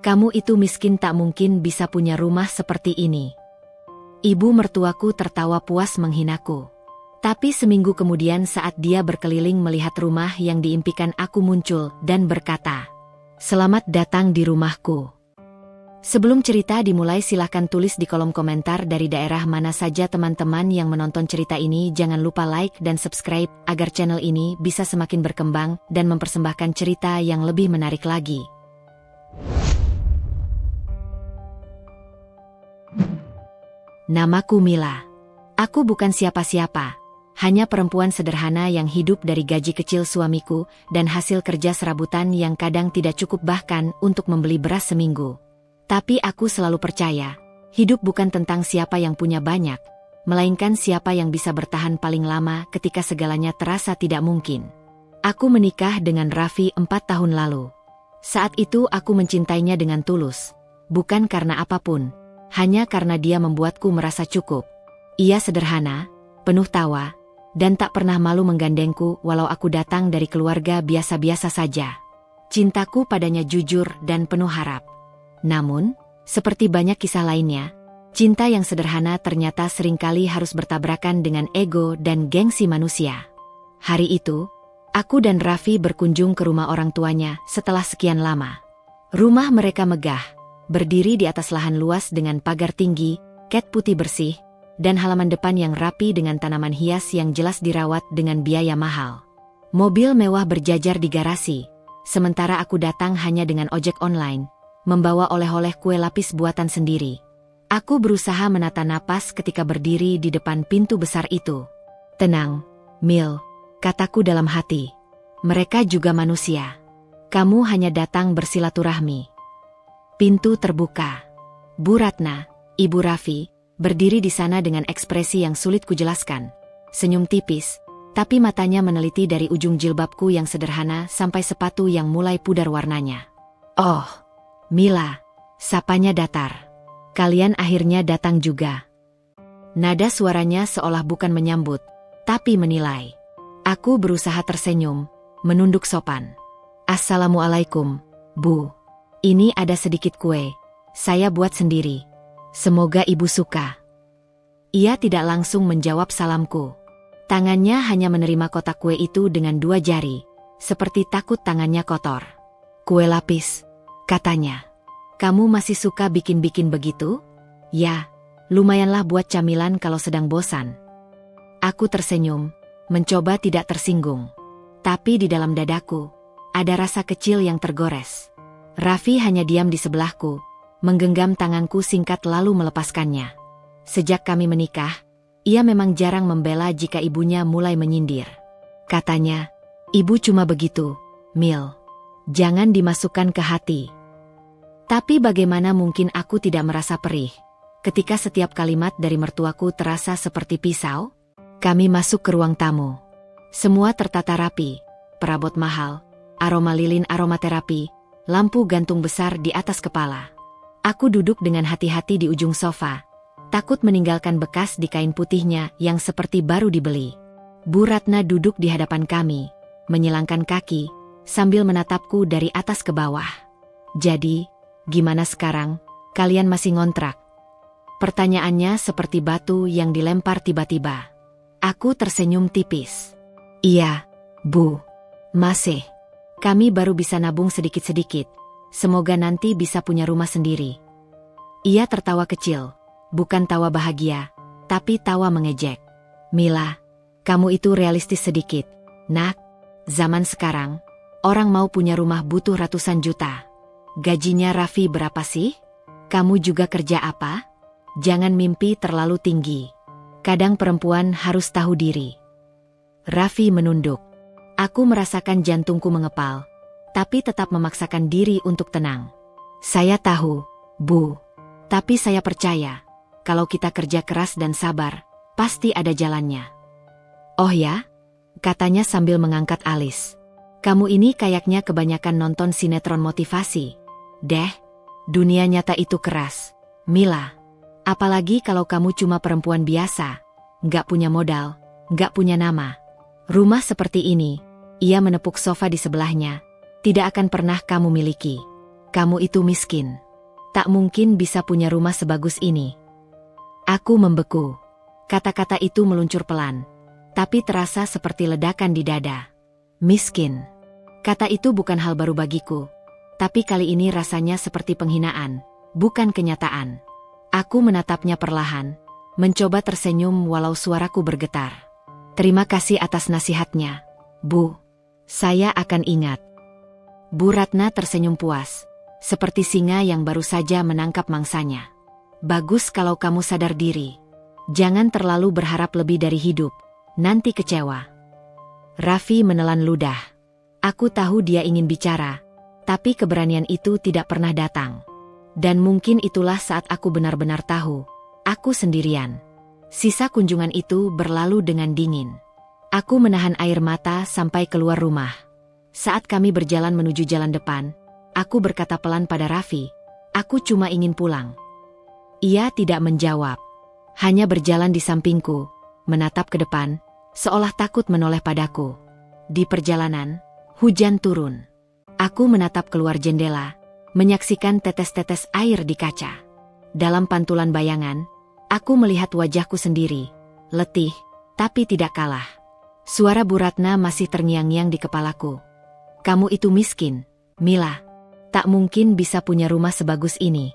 Kamu itu miskin tak mungkin bisa punya rumah seperti ini. Ibu mertuaku tertawa puas menghinaku. Tapi seminggu kemudian saat dia berkeliling melihat rumah yang diimpikan aku muncul dan berkata, "Selamat datang di rumahku." Sebelum cerita dimulai silahkan tulis di kolom komentar dari daerah mana saja teman-teman yang menonton cerita ini. Jangan lupa like dan subscribe agar channel ini bisa semakin berkembang dan mempersembahkan cerita yang lebih menarik lagi. Namaku Mila. Aku bukan siapa-siapa, hanya perempuan sederhana yang hidup dari gaji kecil suamiku dan hasil kerja serabutan yang kadang tidak cukup bahkan untuk membeli beras seminggu. Tapi aku selalu percaya, hidup bukan tentang siapa yang punya banyak, melainkan siapa yang bisa bertahan paling lama ketika segalanya terasa tidak mungkin. Aku menikah dengan Raffi 4 tahun lalu. Saat itu aku mencintainya dengan tulus, bukan karena apapun, hanya karena dia membuatku merasa cukup. Ia sederhana, penuh tawa, dan tak pernah malu menggandengku walau aku datang dari keluarga biasa-biasa saja. Cintaku padanya jujur dan penuh harap. Namun, seperti banyak kisah lainnya, cinta yang sederhana ternyata seringkali harus bertabrakan dengan ego dan gengsi manusia. Hari itu, aku dan Raffi berkunjung ke rumah orang tuanya setelah sekian lama. Rumah mereka megah, berdiri di atas lahan luas dengan pagar tinggi, cat putih bersih, dan halaman depan yang rapi dengan tanaman hias yang jelas dirawat dengan biaya mahal. Mobil mewah berjajar di garasi, sementara aku datang hanya dengan ojek online, membawa oleh-oleh kue lapis buatan sendiri. Aku berusaha menata napas ketika berdiri di depan pintu besar itu. "Tenang, Mil," kataku dalam hati. "Mereka juga manusia. Kamu hanya datang bersilaturahmi." Pintu terbuka. Bu Ratna, Ibu Raffi, berdiri di sana dengan ekspresi yang sulit kujelaskan. Senyum tipis, tapi matanya meneliti dari ujung jilbabku yang sederhana sampai sepatu yang mulai pudar warnanya. "Oh, Mila," sapanya datar. "Kalian akhirnya datang juga." Nada suaranya seolah bukan menyambut, tapi menilai. Aku berusaha tersenyum, menunduk sopan. "Assalamualaikum, Bu. Ini ada sedikit kue, saya buat sendiri. Semoga Ibu suka." Ia tidak langsung menjawab salamku. Tangannya hanya menerima kotak kue itu dengan 2 jari, seperti takut tangannya kotor. "Kue lapis," katanya. "Kamu masih suka bikin-bikin begitu?" "Ya, lumayanlah buat camilan kalau sedang bosan." Aku tersenyum, mencoba tidak tersinggung. Tapi di dalam dadaku, ada rasa kecil yang tergores. Raffi hanya diam di sebelahku, menggenggam tanganku singkat lalu melepaskannya. Sejak kami menikah, ia memang jarang membela jika ibunya mulai menyindir. Katanya, "Ibu cuma begitu, Mil. Jangan dimasukkan ke hati." Tapi bagaimana mungkin aku tidak merasa perih ketika setiap kalimat dari mertuaku terasa seperti pisau? Kami masuk ke ruang tamu. Semua tertata rapi, perabot mahal, aroma lilin aromaterapi, lampu gantung besar di atas kepala. Aku duduk dengan hati-hati di ujung sofa, takut meninggalkan bekas di kain putihnya yang seperti baru dibeli. Bu Ratna duduk di hadapan kami, menyilangkan kaki, sambil menatapku dari atas ke bawah. "Jadi, gimana sekarang? Kalian masih ngontrak?" Pertanyaannya seperti batu yang dilempar tiba-tiba. Aku tersenyum tipis. "Iya, Bu. Masih. Kami baru bisa nabung sedikit-sedikit. Semoga nanti bisa punya rumah sendiri." Ia tertawa kecil, bukan tawa bahagia, tapi tawa mengejek. "Mila, kamu itu realistis sedikit, Nak. Zaman sekarang, orang mau punya rumah butuh ratusan juta. Gajinya Raffi berapa sih? Kamu juga kerja apa? Jangan mimpi terlalu tinggi. Kadang perempuan harus tahu diri." Raffi menunduk. Aku merasakan jantungku mengepal, tapi tetap memaksakan diri untuk tenang. "Saya tahu, Bu. Tapi saya percaya, kalau kita kerja keras dan sabar, pasti ada jalannya." "Oh ya?" katanya sambil mengangkat alis. "Kamu ini kayaknya kebanyakan nonton sinetron motivasi. Deh, dunia nyata itu keras, Mila. Apalagi kalau kamu cuma perempuan biasa, nggak punya modal, nggak punya nama. Rumah seperti ini," ia menepuk sofa di sebelahnya, "tidak akan pernah kamu miliki. Kamu itu miskin. Tak mungkin bisa punya rumah sebagus ini. Aku membeku. Kata-kata itu meluncur pelan, tapi terasa seperti ledakan di dada. Miskin. Kata itu bukan hal baru bagiku, tapi kali ini rasanya seperti penghinaan, bukan kenyataan. Aku menatapnya perlahan, mencoba tersenyum walau suaraku bergetar. Terima kasih atas nasihatnya, Bu. Saya akan ingat. Bu Ratna tersenyum puas, seperti singa yang baru saja menangkap mangsanya. Bagus kalau kamu sadar diri. Jangan terlalu berharap lebih dari hidup, nanti kecewa. Raffi menelan ludah. Aku tahu dia ingin bicara, tapi keberanian itu tidak pernah datang. Dan mungkin itulah saat aku benar-benar tahu, aku sendirian. Sisa kunjungan itu berlalu dengan dingin. Aku menahan air mata sampai keluar rumah. Saat kami berjalan menuju jalan depan, aku berkata pelan pada Raffi, aku cuma ingin pulang. Ia tidak menjawab. Hanya berjalan di sampingku, menatap ke depan, seolah takut menoleh padaku. Di perjalanan, hujan turun. Aku menatap keluar jendela, menyaksikan tetes-tetes air di kaca. Dalam pantulan bayangan, aku melihat wajahku sendiri, letih, tapi tidak kalah. Suara Bu Ratna masih terngiang-ngiang di kepalaku. Kamu itu miskin, Mila. Tak mungkin bisa punya rumah sebagus ini.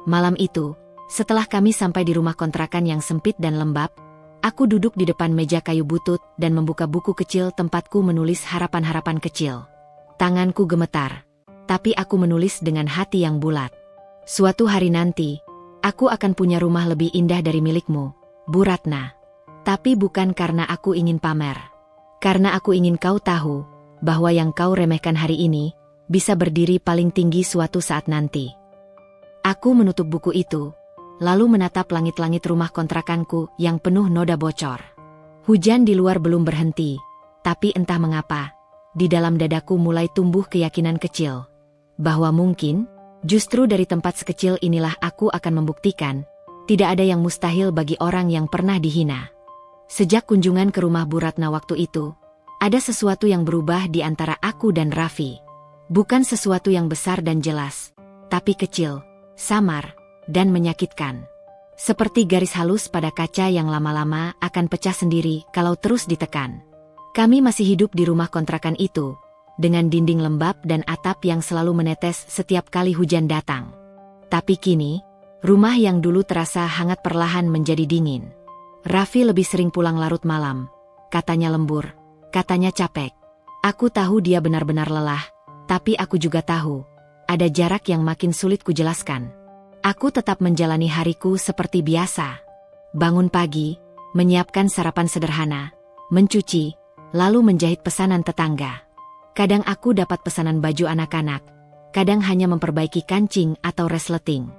Malam itu, setelah kami sampai di rumah kontrakan yang sempit dan lembab, aku duduk di depan meja kayu butut dan membuka buku kecil tempatku menulis harapan-harapan kecil. Tanganku gemetar, tapi aku menulis dengan hati yang bulat. Suatu hari nanti, aku akan punya rumah lebih indah dari milikmu, Bu Ratna. Tapi bukan karena aku ingin pamer. Karena aku ingin kau tahu, bahwa yang kau remehkan hari ini, bisa berdiri paling tinggi suatu saat nanti. Aku menutup buku itu, lalu menatap langit-langit rumah kontrakanku yang penuh noda bocor. Hujan di luar belum berhenti, tapi entah mengapa, di dalam dadaku mulai tumbuh keyakinan kecil. Bahwa mungkin, justru dari tempat sekecil inilah aku akan membuktikan, tidak ada yang mustahil bagi orang yang pernah dihina. Sejak kunjungan ke rumah Bu Ratna waktu itu, ada sesuatu yang berubah di antara aku dan Raffi. Bukan sesuatu yang besar dan jelas, tapi kecil, samar, dan menyakitkan. Seperti garis halus pada kaca yang lama-lama akan pecah sendiri kalau terus ditekan. Kami masih hidup di rumah kontrakan itu, dengan dinding lembab dan atap yang selalu menetes setiap kali hujan datang. Tapi kini, rumah yang dulu terasa hangat perlahan menjadi dingin. Raffi lebih sering pulang larut malam, katanya lembur, katanya capek. Aku tahu dia benar-benar lelah, tapi aku juga tahu, ada jarak yang makin sulit kujelaskan. Aku tetap menjalani hariku seperti biasa. Bangun pagi, menyiapkan sarapan sederhana, mencuci, lalu menjahit pesanan tetangga. Kadang aku dapat pesanan baju anak-anak, kadang hanya memperbaiki kancing atau resleting.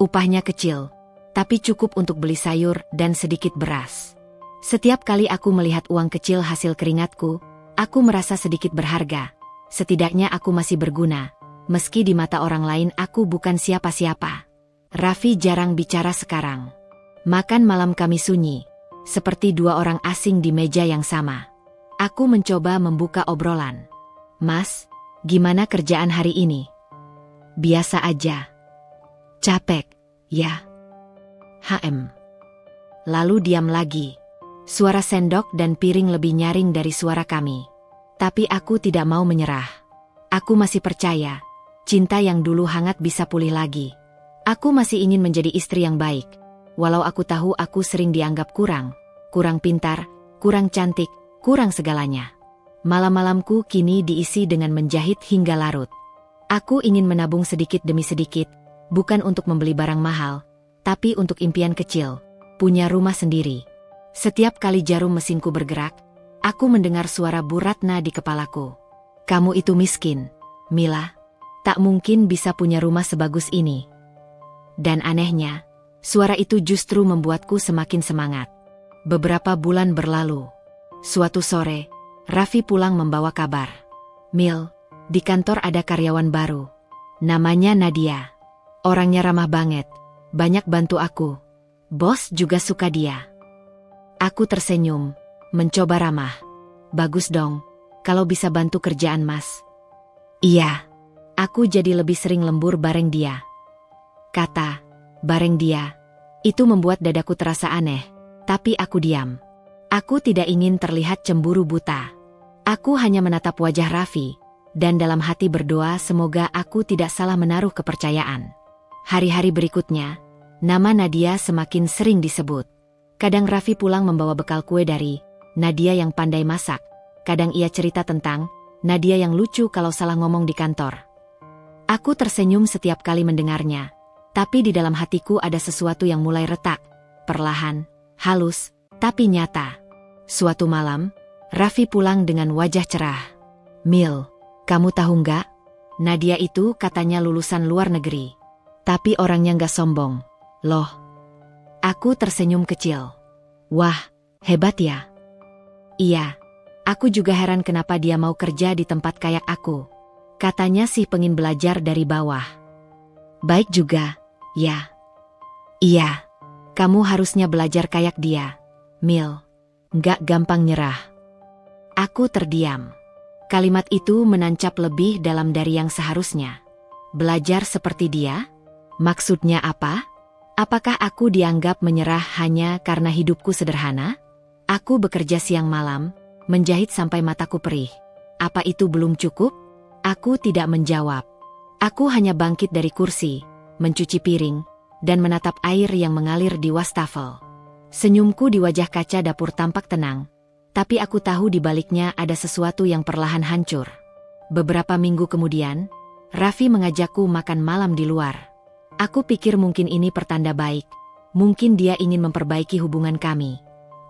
Upahnya kecil, tapi cukup untuk beli sayur dan sedikit beras. Setiap kali aku melihat uang kecil hasil keringatku, aku merasa sedikit berharga. Setidaknya aku masih berguna, meski di mata orang lain aku bukan siapa-siapa. Raffi jarang bicara sekarang. Makan malam kami sunyi, seperti dua orang asing di meja yang sama. Aku mencoba membuka obrolan. Mas, gimana kerjaan hari ini? Biasa aja. Capek, ya? Lalu diam lagi. Suara sendok dan piring lebih nyaring dari suara kami. Tapi aku tidak mau menyerah. Aku masih percaya, cinta yang dulu hangat bisa pulih lagi. Aku masih ingin menjadi istri yang baik, walau aku tahu aku sering dianggap kurang pintar, kurang cantik, kurang segalanya. Malam-malamku kini diisi dengan menjahit hingga larut. Aku ingin menabung sedikit demi sedikit, bukan untuk membeli barang mahal, tapi untuk impian kecil, punya rumah sendiri. Setiap kali jarum mesinku bergerak, aku mendengar suara Bu Ratna di kepalaku. Kamu itu miskin, Mila. Tak mungkin bisa punya rumah sebagus ini. Dan anehnya, suara itu justru membuatku semakin semangat. Beberapa bulan berlalu. Suatu sore, Raffi pulang membawa kabar. Mil, di kantor ada karyawan baru. Namanya Nadia. Orangnya ramah banget, banyak bantu aku. Bos juga suka dia. Aku tersenyum, mencoba ramah. Bagus dong, kalau bisa bantu kerjaan Mas. Iya. Aku jadi lebih sering lembur bareng dia. Kata, bareng dia. Itu membuat dadaku terasa aneh, tapi aku diam. Aku tidak ingin terlihat cemburu buta. Aku hanya menatap wajah Raffi, dan dalam hati berdoa semoga aku tidak salah menaruh kepercayaan. Hari-hari berikutnya, nama Nadia semakin sering disebut. Kadang Raffi pulang membawa bekal kue dari Nadia yang pandai masak. Kadang ia cerita tentang Nadia yang lucu kalau salah ngomong di kantor. Aku tersenyum setiap kali mendengarnya, tapi di dalam hatiku ada sesuatu yang mulai retak, perlahan, halus, tapi nyata. Suatu malam, Raffi pulang dengan wajah cerah. "Mil, kamu tahu nggak? Nadia itu katanya lulusan luar negeri. Tapi orangnya nggak sombong, loh." Aku tersenyum kecil. "Wah, hebat ya." "Iya, aku juga heran kenapa dia mau kerja di tempat kayak aku. Katanya sih pengen belajar dari bawah." "Baik juga, ya." "Iya, kamu harusnya belajar kayak dia, Mil. Nggak gampang nyerah." Aku terdiam. Kalimat itu menancap lebih dalam dari yang seharusnya. Belajar seperti dia? Maksudnya apa? Apakah aku dianggap menyerah hanya karena hidupku sederhana? Aku bekerja siang malam, menjahit sampai mataku perih. Apa itu belum cukup? Aku tidak menjawab. Aku hanya bangkit dari kursi, mencuci piring, dan menatap air yang mengalir di wastafel. Senyumku di wajah kaca dapur tampak tenang, tapi aku tahu di baliknya ada sesuatu yang perlahan hancur. Beberapa minggu kemudian, Raffi mengajakku makan malam di luar. Aku pikir mungkin ini pertanda baik. Mungkin dia ingin memperbaiki hubungan kami.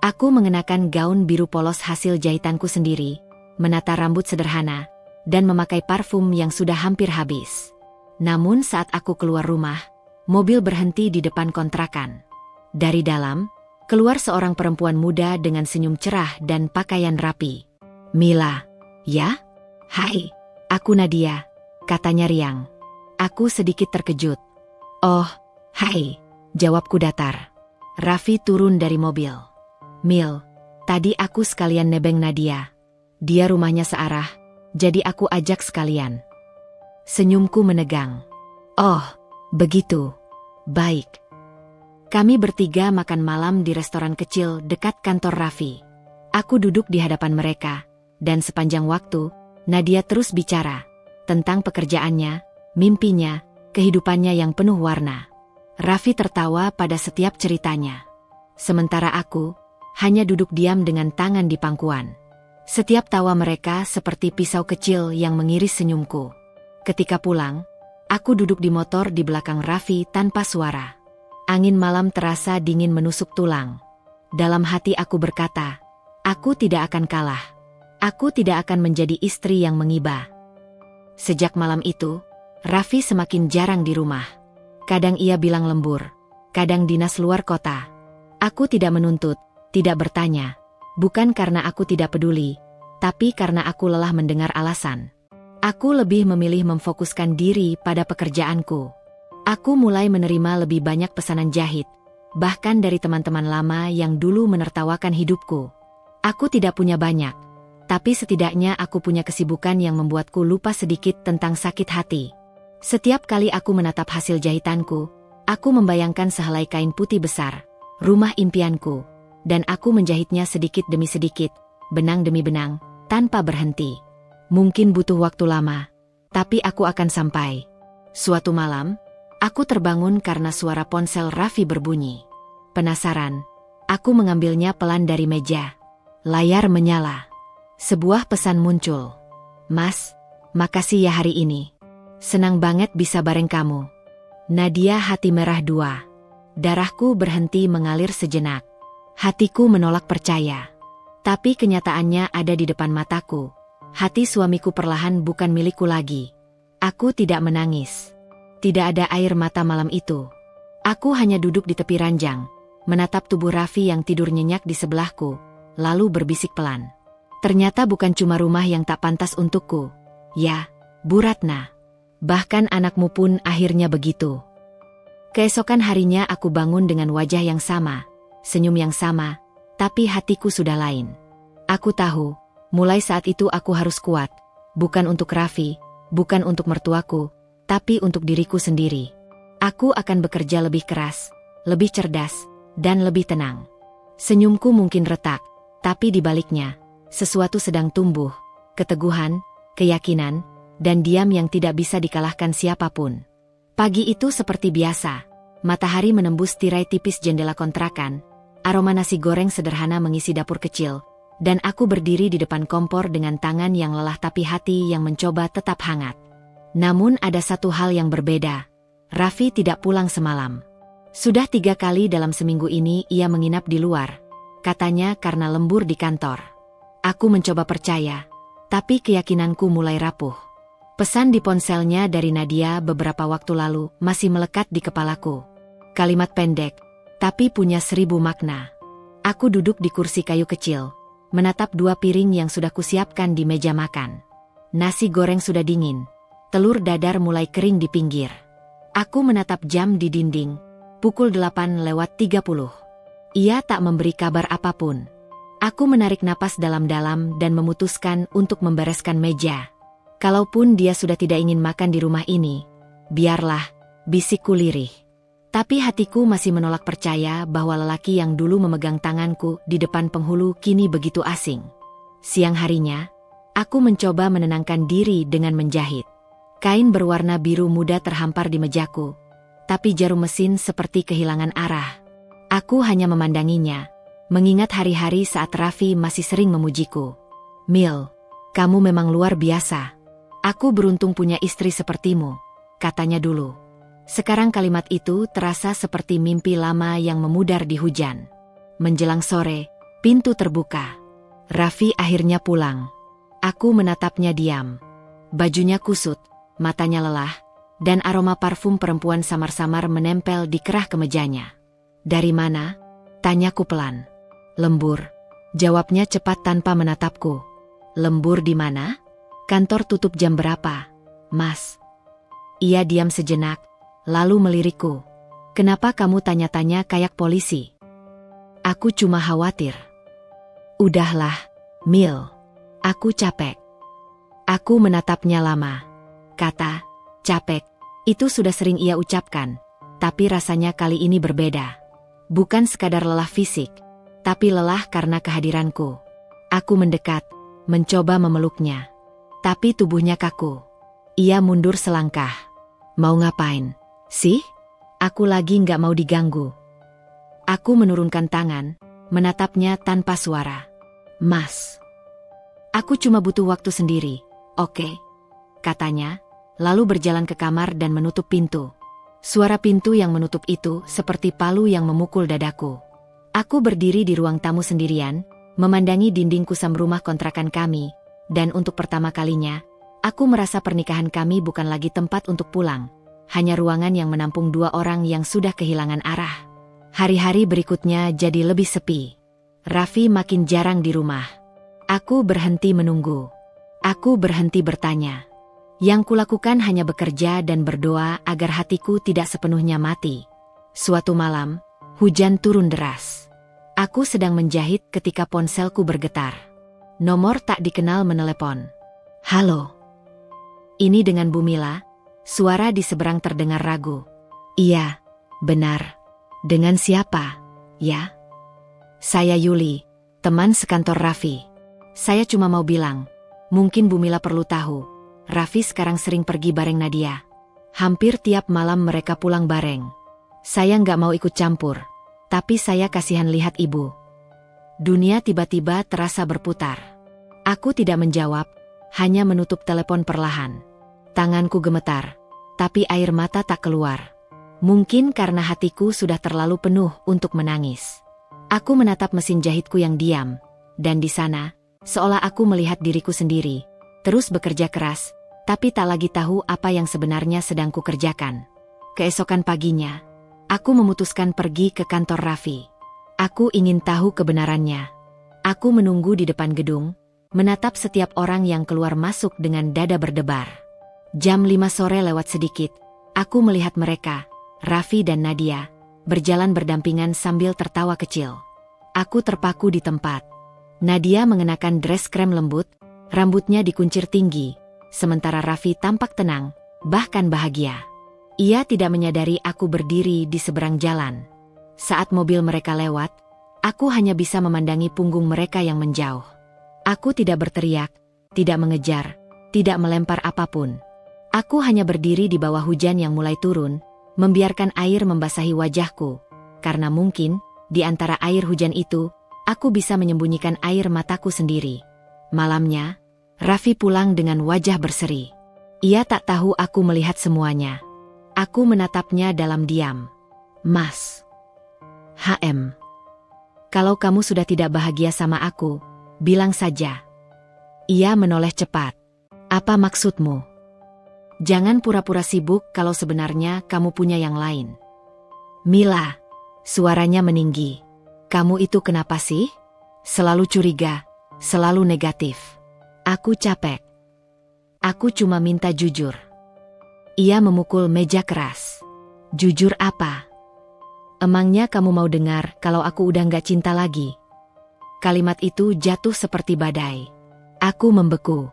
Aku mengenakan gaun biru polos hasil jahitanku sendiri, menata rambut sederhana, dan memakai parfum yang sudah hampir habis. Namun saat aku keluar rumah, mobil berhenti di depan kontrakan. Dari dalam, keluar seorang perempuan muda dengan senyum cerah dan pakaian rapi. "Mila, ya? Hai, aku Nadia," katanya riang. Aku sedikit terkejut. "Oh, hai," jawabku datar. Raffi turun dari mobil. "Mil, tadi aku sekalian nebeng Nadia. Dia rumahnya searah, jadi aku ajak sekalian." Senyumku menegang. "Oh, begitu. Baik." Kami bertiga makan malam di restoran kecil dekat kantor Raffi. Aku duduk di hadapan mereka, dan sepanjang waktu, Nadia terus bicara tentang pekerjaannya, mimpinya, kehidupannya yang penuh warna. Raffi tertawa pada setiap ceritanya. Sementara aku, hanya duduk diam dengan tangan di pangkuan. Setiap tawa mereka seperti pisau kecil yang mengiris senyumku. Ketika pulang, aku duduk di motor di belakang Raffi tanpa suara. Angin malam terasa dingin menusuk tulang. Dalam hati aku berkata, aku tidak akan kalah. Aku tidak akan menjadi istri yang mengiba. Sejak malam itu, Raffi semakin jarang di rumah. Kadang ia bilang lembur, kadang dinas luar kota. Aku tidak menuntut, tidak bertanya. Bukan karena aku tidak peduli, tapi karena aku lelah mendengar alasan. Aku lebih memilih memfokuskan diri pada pekerjaanku. Aku mulai menerima lebih banyak pesanan jahit, bahkan dari teman-teman lama yang dulu menertawakan hidupku. Aku tidak punya banyak, tapi setidaknya aku punya kesibukan yang membuatku lupa sedikit tentang sakit hati. Setiap kali aku menatap hasil jahitanku, aku membayangkan sehelai kain putih besar, rumah impianku, dan aku menjahitnya sedikit demi sedikit, benang demi benang, tanpa berhenti. Mungkin butuh waktu lama, tapi aku akan sampai. Suatu malam, aku terbangun karena suara ponsel Raffi berbunyi. Penasaran, aku mengambilnya pelan dari meja. Layar menyala. Sebuah pesan muncul. "Mas, makasih ya hari ini. Senang banget bisa bareng kamu. Nadia hati merah 2. Darahku berhenti mengalir sejenak. Hatiku menolak percaya. Tapi kenyataannya ada di depan mataku. Hati suamiku perlahan bukan milikku lagi. Aku tidak menangis. Tidak ada air mata malam itu. Aku hanya duduk di tepi ranjang, menatap tubuh Raffi yang tidur nyenyak di sebelahku, lalu berbisik pelan. Ternyata bukan cuma rumah yang tak pantas untukku. Ya, Bu Ratna. Bahkan anakmu pun akhirnya begitu. Keesokan harinya aku bangun dengan wajah yang sama, senyum yang sama, tapi hatiku sudah lain. Aku tahu, mulai saat itu aku harus kuat, bukan untuk Raffi, bukan untuk mertuaku, tapi untuk diriku sendiri. Aku akan bekerja lebih keras, lebih cerdas, dan lebih tenang. Senyumku mungkin retak, tapi di baliknya, sesuatu sedang tumbuh, keteguhan, keyakinan, dan diam yang tidak bisa dikalahkan siapapun. Pagi itu seperti biasa, matahari menembus tirai tipis jendela kontrakan, aroma nasi goreng sederhana mengisi dapur kecil, dan aku berdiri di depan kompor dengan tangan yang lelah tapi hati yang mencoba tetap hangat. Namun ada satu hal yang berbeda. Raffi tidak pulang semalam. Sudah 3 kali dalam seminggu ini ia menginap di luar. Katanya karena lembur di kantor. Aku mencoba percaya, tapi keyakinanku mulai rapuh. Pesan di ponselnya dari Nadia beberapa waktu lalu masih melekat di kepalaku. Kalimat pendek, tapi punya 1000 makna. Aku duduk di kursi kayu kecil, menatap 2 piring yang sudah kusiapkan di meja makan. Nasi goreng sudah dingin, telur dadar mulai kering di pinggir. Aku menatap jam di dinding, pukul 8:30. Ia tak memberi kabar apapun. Aku menarik napas dalam-dalam dan memutuskan untuk membereskan meja. Kalaupun dia sudah tidak ingin makan di rumah ini, biarlah, bisikku lirih. Tapi hatiku masih menolak percaya bahwa lelaki yang dulu memegang tanganku di depan penghulu kini begitu asing. Siang harinya, aku mencoba menenangkan diri dengan menjahit. Kain berwarna biru muda terhampar di mejaku, tapi jarum mesin seperti kehilangan arah. Aku hanya memandanginya, mengingat hari-hari saat Raffi masih sering memujiku. "Mil, kamu memang luar biasa. Aku beruntung punya istri sepertimu," katanya dulu. Sekarang kalimat itu terasa seperti mimpi lama yang memudar di hujan. Menjelang sore, pintu terbuka. Raffi akhirnya pulang. Aku menatapnya diam. Bajunya kusut, matanya lelah, dan aroma parfum perempuan samar-samar menempel di kerah kemejanya. "Dari mana?" tanyaku pelan. "Lembur," jawabnya cepat tanpa menatapku. "Lembur di mana? Kantor tutup jam berapa, Mas?" Ia diam sejenak, lalu melirikku. "Kenapa kamu tanya-tanya kayak polisi?" "Aku cuma khawatir." "Udahlah, Mil. Aku capek." Aku menatapnya lama. Kata "capek" itu sudah sering ia ucapkan, tapi rasanya kali ini berbeda. Bukan sekadar lelah fisik, tapi lelah karena kehadiranku. Aku mendekat, mencoba memeluknya. Tapi tubuhnya kaku. Ia mundur selangkah. "Mau ngapain sih? Aku lagi nggak mau diganggu." Aku menurunkan tangan, menatapnya tanpa suara. "Mas, aku cuma butuh waktu sendiri, oke?" katanya, lalu berjalan ke kamar dan menutup pintu. Suara pintu yang menutup itu seperti palu yang memukul dadaku. Aku berdiri di ruang tamu sendirian, memandangi dinding kusam rumah kontrakan kami, dan untuk pertama kalinya, aku merasa pernikahan kami bukan lagi tempat untuk pulang. Hanya ruangan yang menampung 2 orang yang sudah kehilangan arah. Hari-hari berikutnya jadi lebih sepi. Raffi makin jarang di rumah. Aku berhenti menunggu. Aku berhenti bertanya. Yang kulakukan hanya bekerja dan berdoa agar hatiku tidak sepenuhnya mati. Suatu malam, hujan turun deras. Aku sedang menjahit ketika ponselku bergetar. Nomor tak dikenal menelepon. "Halo. Ini dengan Bu Mila?" Suara di seberang terdengar ragu. "Iya, benar. Dengan siapa, ya?" "Saya Yuli, teman sekantor Raffi. Saya cuma mau bilang, mungkin Bu Mila perlu tahu, Raffi sekarang sering pergi bareng Nadia. Hampir tiap malam mereka pulang bareng. Saya nggak mau ikut campur, tapi saya kasihan lihat ibu." Dunia tiba-tiba terasa berputar. Aku tidak menjawab, hanya menutup telepon perlahan. Tanganku gemetar, tapi air mata tak keluar. Mungkin karena hatiku sudah terlalu penuh untuk menangis. Aku menatap mesin jahitku yang diam, dan di sana, seolah aku melihat diriku sendiri, terus bekerja keras, tapi tak lagi tahu apa yang sebenarnya sedang kukerjakan. Keesokan paginya, aku memutuskan pergi ke kantor Raffi. Aku ingin tahu kebenarannya. Aku menunggu di depan gedung, menatap setiap orang yang keluar masuk dengan dada berdebar. Jam 5 sore lewat sedikit, aku melihat mereka, Raffi dan Nadia, berjalan berdampingan sambil tertawa kecil. Aku terpaku di tempat. Nadia mengenakan dress krem lembut, rambutnya dikuncir tinggi, sementara Raffi tampak tenang, bahkan bahagia. Ia tidak menyadari aku berdiri di seberang jalan. Saat mobil mereka lewat, aku hanya bisa memandangi punggung mereka yang menjauh. Aku tidak berteriak, tidak mengejar, tidak melempar apapun. Aku hanya berdiri di bawah hujan yang mulai turun, membiarkan air membasahi wajahku, karena mungkin, di antara air hujan itu, aku bisa menyembunyikan air mataku sendiri. Malamnya, Raffi pulang dengan wajah berseri. Ia tak tahu aku melihat semuanya. Aku menatapnya dalam diam. Mas. HM. Kalau kamu sudah tidak bahagia sama aku, bilang saja. Ia menoleh cepat. Apa maksudmu? Jangan pura-pura sibuk kalau sebenarnya kamu punya yang lain. Mila. Suaranya meninggi. Kamu itu kenapa sih? Selalu curiga, selalu negatif. Aku capek. Aku cuma minta jujur. Ia memukul meja keras. Jujur apa? Emangnya kamu mau dengar kalau aku udah gak cinta lagi? Kalimat itu jatuh seperti badai. Aku membeku.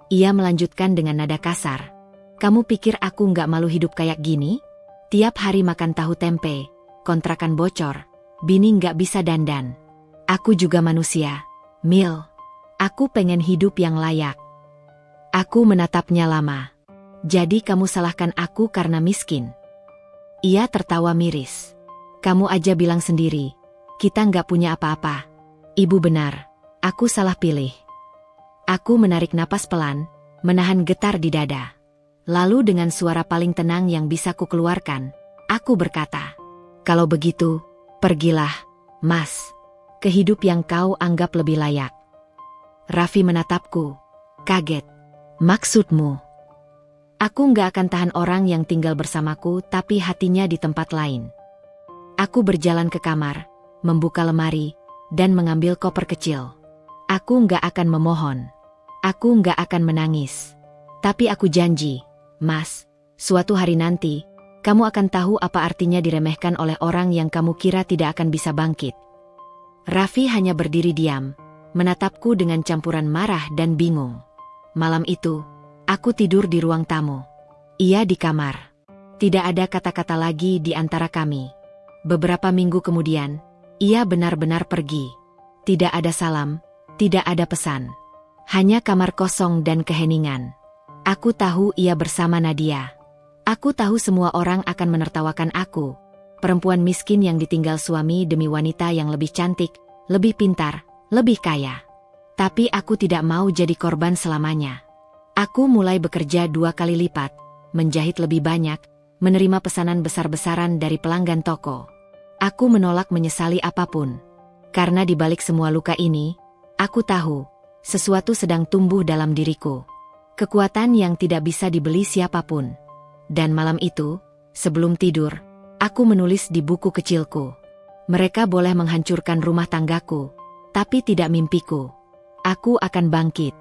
Ia melanjutkan dengan nada kasar. Kamu pikir aku gak malu hidup kayak gini? Tiap hari makan tahu tempe, kontrakan bocor, bini gak bisa dandan. Aku juga manusia, Mil. Aku pengen hidup yang layak. Aku menatapnya lama. Jadi kamu salahkan aku karena miskin? Ia tertawa miris. Kamu aja bilang sendiri, kita nggak punya apa-apa. Ibu benar, aku salah pilih. Aku menarik napas pelan, menahan getar di dada. Lalu dengan suara paling tenang yang bisa kukeluarkan, aku berkata, kalau begitu, pergilah, Mas, ke hidup yang kau anggap lebih layak. Raffi menatapku, kaget. Maksudmu? Aku nggak akan tahan orang yang tinggal bersamaku tapi hatinya di tempat lain. Aku berjalan ke kamar, membuka lemari, dan mengambil koper kecil. Aku nggak akan memohon. Aku nggak akan menangis. Tapi aku janji, Mas, suatu hari nanti, kamu akan tahu apa artinya diremehkan oleh orang yang kamu kira tidak akan bisa bangkit. Raffi hanya berdiri diam, menatapku dengan campuran marah dan bingung. Malam itu, aku tidur di ruang tamu. Ia di kamar. Tidak ada kata-kata lagi di antara kami. Beberapa minggu kemudian, ia benar-benar pergi. Tidak ada salam, tidak ada pesan. Hanya kamar kosong dan keheningan. Aku tahu ia bersama Nadia. Aku tahu semua orang akan menertawakan aku. Perempuan miskin yang ditinggal suami demi wanita yang lebih cantik, lebih pintar, lebih kaya. Tapi aku tidak mau jadi korban selamanya. Aku mulai bekerja 2 kali lipat, menjahit lebih banyak, menerima pesanan besar-besaran dari pelanggan toko. Aku menolak menyesali apapun. Karena di balik semua luka ini, aku tahu, sesuatu sedang tumbuh dalam diriku. Kekuatan yang tidak bisa dibeli siapapun. Dan malam itu, sebelum tidur, aku menulis di buku kecilku. Mereka boleh menghancurkan rumah tanggaku, tapi tidak mimpiku. Aku akan bangkit.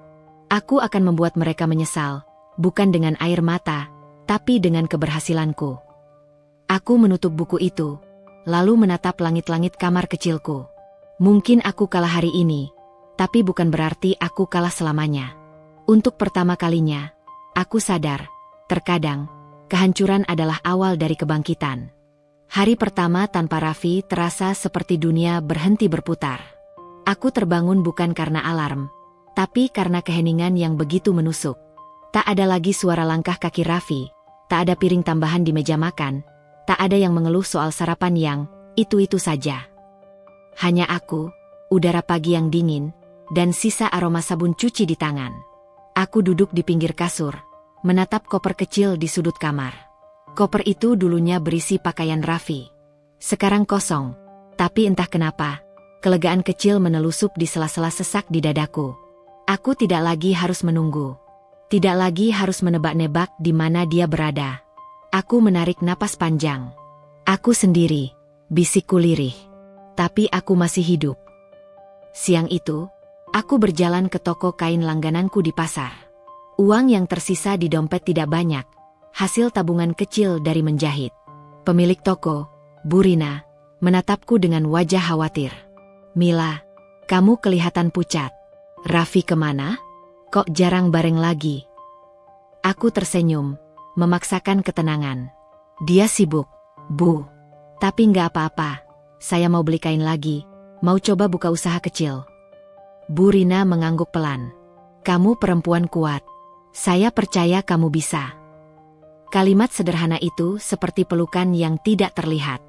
Aku akan membuat mereka menyesal, bukan dengan air mata, tapi dengan keberhasilanku. Aku menutup buku itu, lalu menatap langit-langit kamar kecilku. Mungkin aku kalah hari ini, tapi bukan berarti aku kalah selamanya. Untuk pertama kalinya, aku sadar, terkadang, kehancuran adalah awal dari kebangkitan. Hari pertama tanpa Raffi terasa seperti dunia berhenti berputar. Aku terbangun bukan karena alarm, tapi karena keheningan yang begitu menusuk. Tak ada lagi suara langkah kaki Raffi, tak ada piring tambahan di meja makan, tak ada yang mengeluh soal sarapan yang itu-itu saja. Hanya aku, udara pagi yang dingin, dan sisa aroma sabun cuci di tangan. Aku duduk di pinggir kasur, menatap koper kecil di sudut kamar. Koper itu dulunya berisi pakaian Raffi. Sekarang kosong, tapi entah kenapa, kelegaan kecil menelusup di sela-sela sesak di dadaku. Aku tidak lagi harus menunggu. Tidak lagi harus menebak-nebak di mana dia berada. Aku menarik napas panjang. Aku sendiri, bisikku lirih. Tapi aku masih hidup. Siang itu, aku berjalan ke toko kain langgananku di pasar. Uang yang tersisa di dompet tidak banyak, hasil tabungan kecil dari menjahit. Pemilik toko, Bu Rina, menatapku dengan wajah khawatir. Mila, kamu kelihatan pucat. Raffi kemana? Kok jarang bareng lagi? Aku tersenyum, memaksakan ketenangan. Dia sibuk, Bu. Tapi nggak apa-apa. Saya mau beli kain lagi, mau coba buka usaha kecil. Bu Rina mengangguk pelan. Kamu perempuan kuat. Saya percaya kamu bisa. Kalimat sederhana itu seperti pelukan yang tidak terlihat.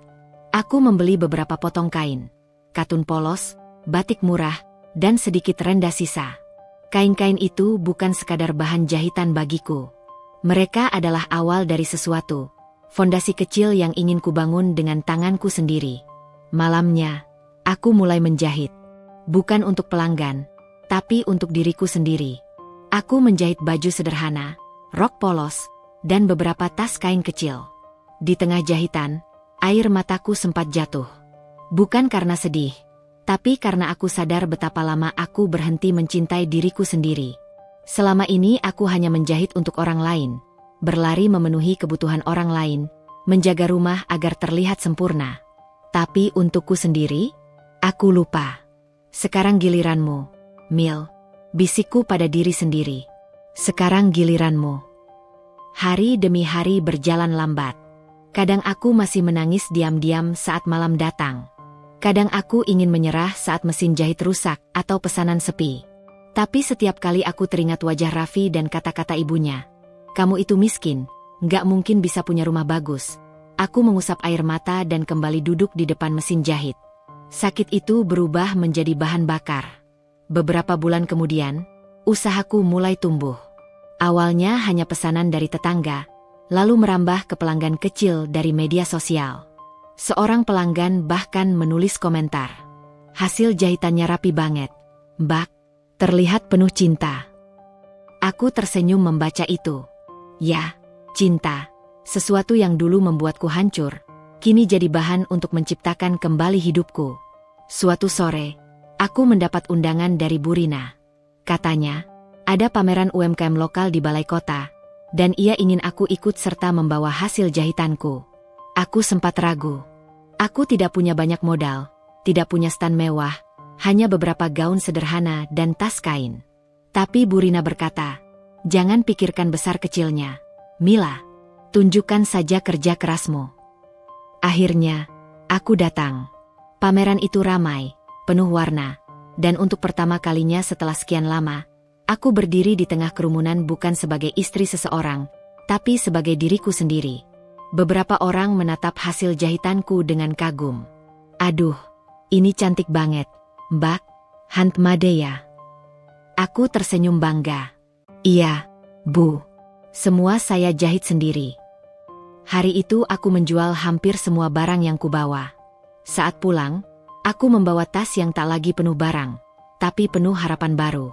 Aku membeli beberapa potong kain, katun polos, batik murah, dan sedikit rendah sisa. Kain-kain itu bukan sekadar bahan jahitan bagiku. Mereka adalah awal dari sesuatu, fondasi kecil yang ingin kubangun dengan tanganku sendiri. Malamnya, aku mulai menjahit. Bukan untuk pelanggan, tapi untuk diriku sendiri. Aku menjahit baju sederhana, rok polos, dan beberapa tas kain kecil. Di tengah jahitan, air mataku sempat jatuh. Bukan karena sedih, tapi karena aku sadar betapa lama aku berhenti mencintai diriku sendiri. Selama ini aku hanya menjahit untuk orang lain, berlari memenuhi kebutuhan orang lain, menjaga rumah agar terlihat sempurna. Tapi untukku sendiri, aku lupa. Sekarang giliranmu, Mil, bisikku pada diri sendiri. Sekarang giliranmu. Hari demi hari berjalan lambat. Kadang aku masih menangis diam-diam saat malam datang. Kadang aku ingin menyerah saat mesin jahit rusak atau pesanan sepi. Tapi setiap kali aku teringat wajah Raffi dan kata-kata ibunya. Kamu itu miskin, nggak mungkin bisa punya rumah bagus. Aku mengusap air mata dan kembali duduk di depan mesin jahit. Sakit itu berubah menjadi bahan bakar. Beberapa bulan kemudian, usahaku mulai tumbuh. Awalnya hanya pesanan dari tetangga, lalu merambah ke pelanggan kecil dari media sosial. Seorang pelanggan bahkan menulis komentar. Hasil jahitannya rapi banget, Mbak. Terlihat penuh cinta. Aku tersenyum membaca itu. Ya, cinta. Sesuatu yang dulu membuatku hancur, kini jadi bahan untuk menciptakan kembali hidupku. Suatu sore, aku mendapat undangan dari Bu Rina. Katanya, ada pameran UMKM lokal di balai kota, dan ia ingin aku ikut serta membawa hasil jahitanku. Aku sempat ragu. Aku tidak punya banyak modal, tidak punya stand mewah, hanya beberapa gaun sederhana dan tas kain. Tapi Bu Rina berkata, jangan pikirkan besar kecilnya, Mila. Tunjukkan saja kerja kerasmu. Akhirnya, aku datang. Pameran itu ramai, penuh warna, dan untuk pertama kalinya setelah sekian lama, aku berdiri di tengah kerumunan bukan sebagai istri seseorang, tapi sebagai diriku sendiri. Beberapa orang menatap hasil jahitanku dengan kagum. Aduh, ini cantik banget, Mbak, handmade ya. Aku tersenyum bangga. Iya, Bu. Semua saya jahit sendiri. Hari itu aku menjual hampir semua barang yang kubawa. Saat pulang, aku membawa tas yang tak lagi penuh barang, tapi penuh harapan baru.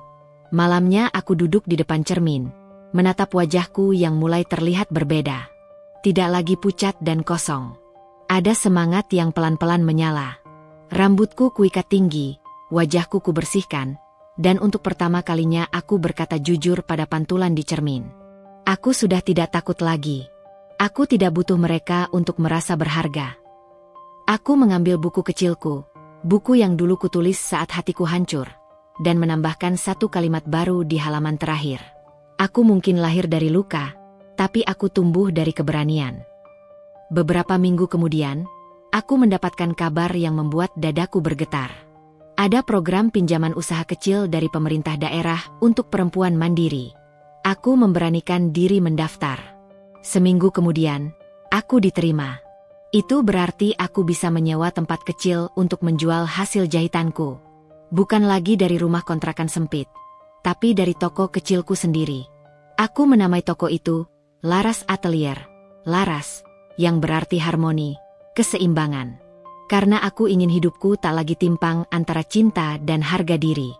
Malamnya aku duduk di depan cermin, menatap wajahku yang mulai terlihat berbeda. Tidak lagi pucat dan kosong. Ada semangat yang pelan-pelan menyala. Rambutku kuikat tinggi, wajahku kubersihkan, dan untuk pertama kalinya aku berkata jujur pada pantulan di cermin. Aku sudah tidak takut lagi. Aku tidak butuh mereka untuk merasa berharga. Aku mengambil buku kecilku, buku yang dulu kutulis saat hatiku hancur, dan menambahkan satu kalimat baru di halaman terakhir. Aku mungkin lahir dari luka, tapi aku tumbuh dari keberanian. Beberapa minggu kemudian, aku mendapatkan kabar yang membuat dadaku bergetar. Ada program pinjaman usaha kecil dari pemerintah daerah untuk perempuan mandiri. Aku memberanikan diri mendaftar. Seminggu kemudian, aku diterima. Itu berarti aku bisa menyewa tempat kecil untuk menjual hasil jahitanku. Bukan lagi dari rumah kontrakan sempit, tapi dari toko kecilku sendiri. Aku menamai toko itu Laras Atelier. Laras, yang berarti harmoni, keseimbangan. Karena aku ingin hidupku tak lagi timpang antara cinta dan harga diri.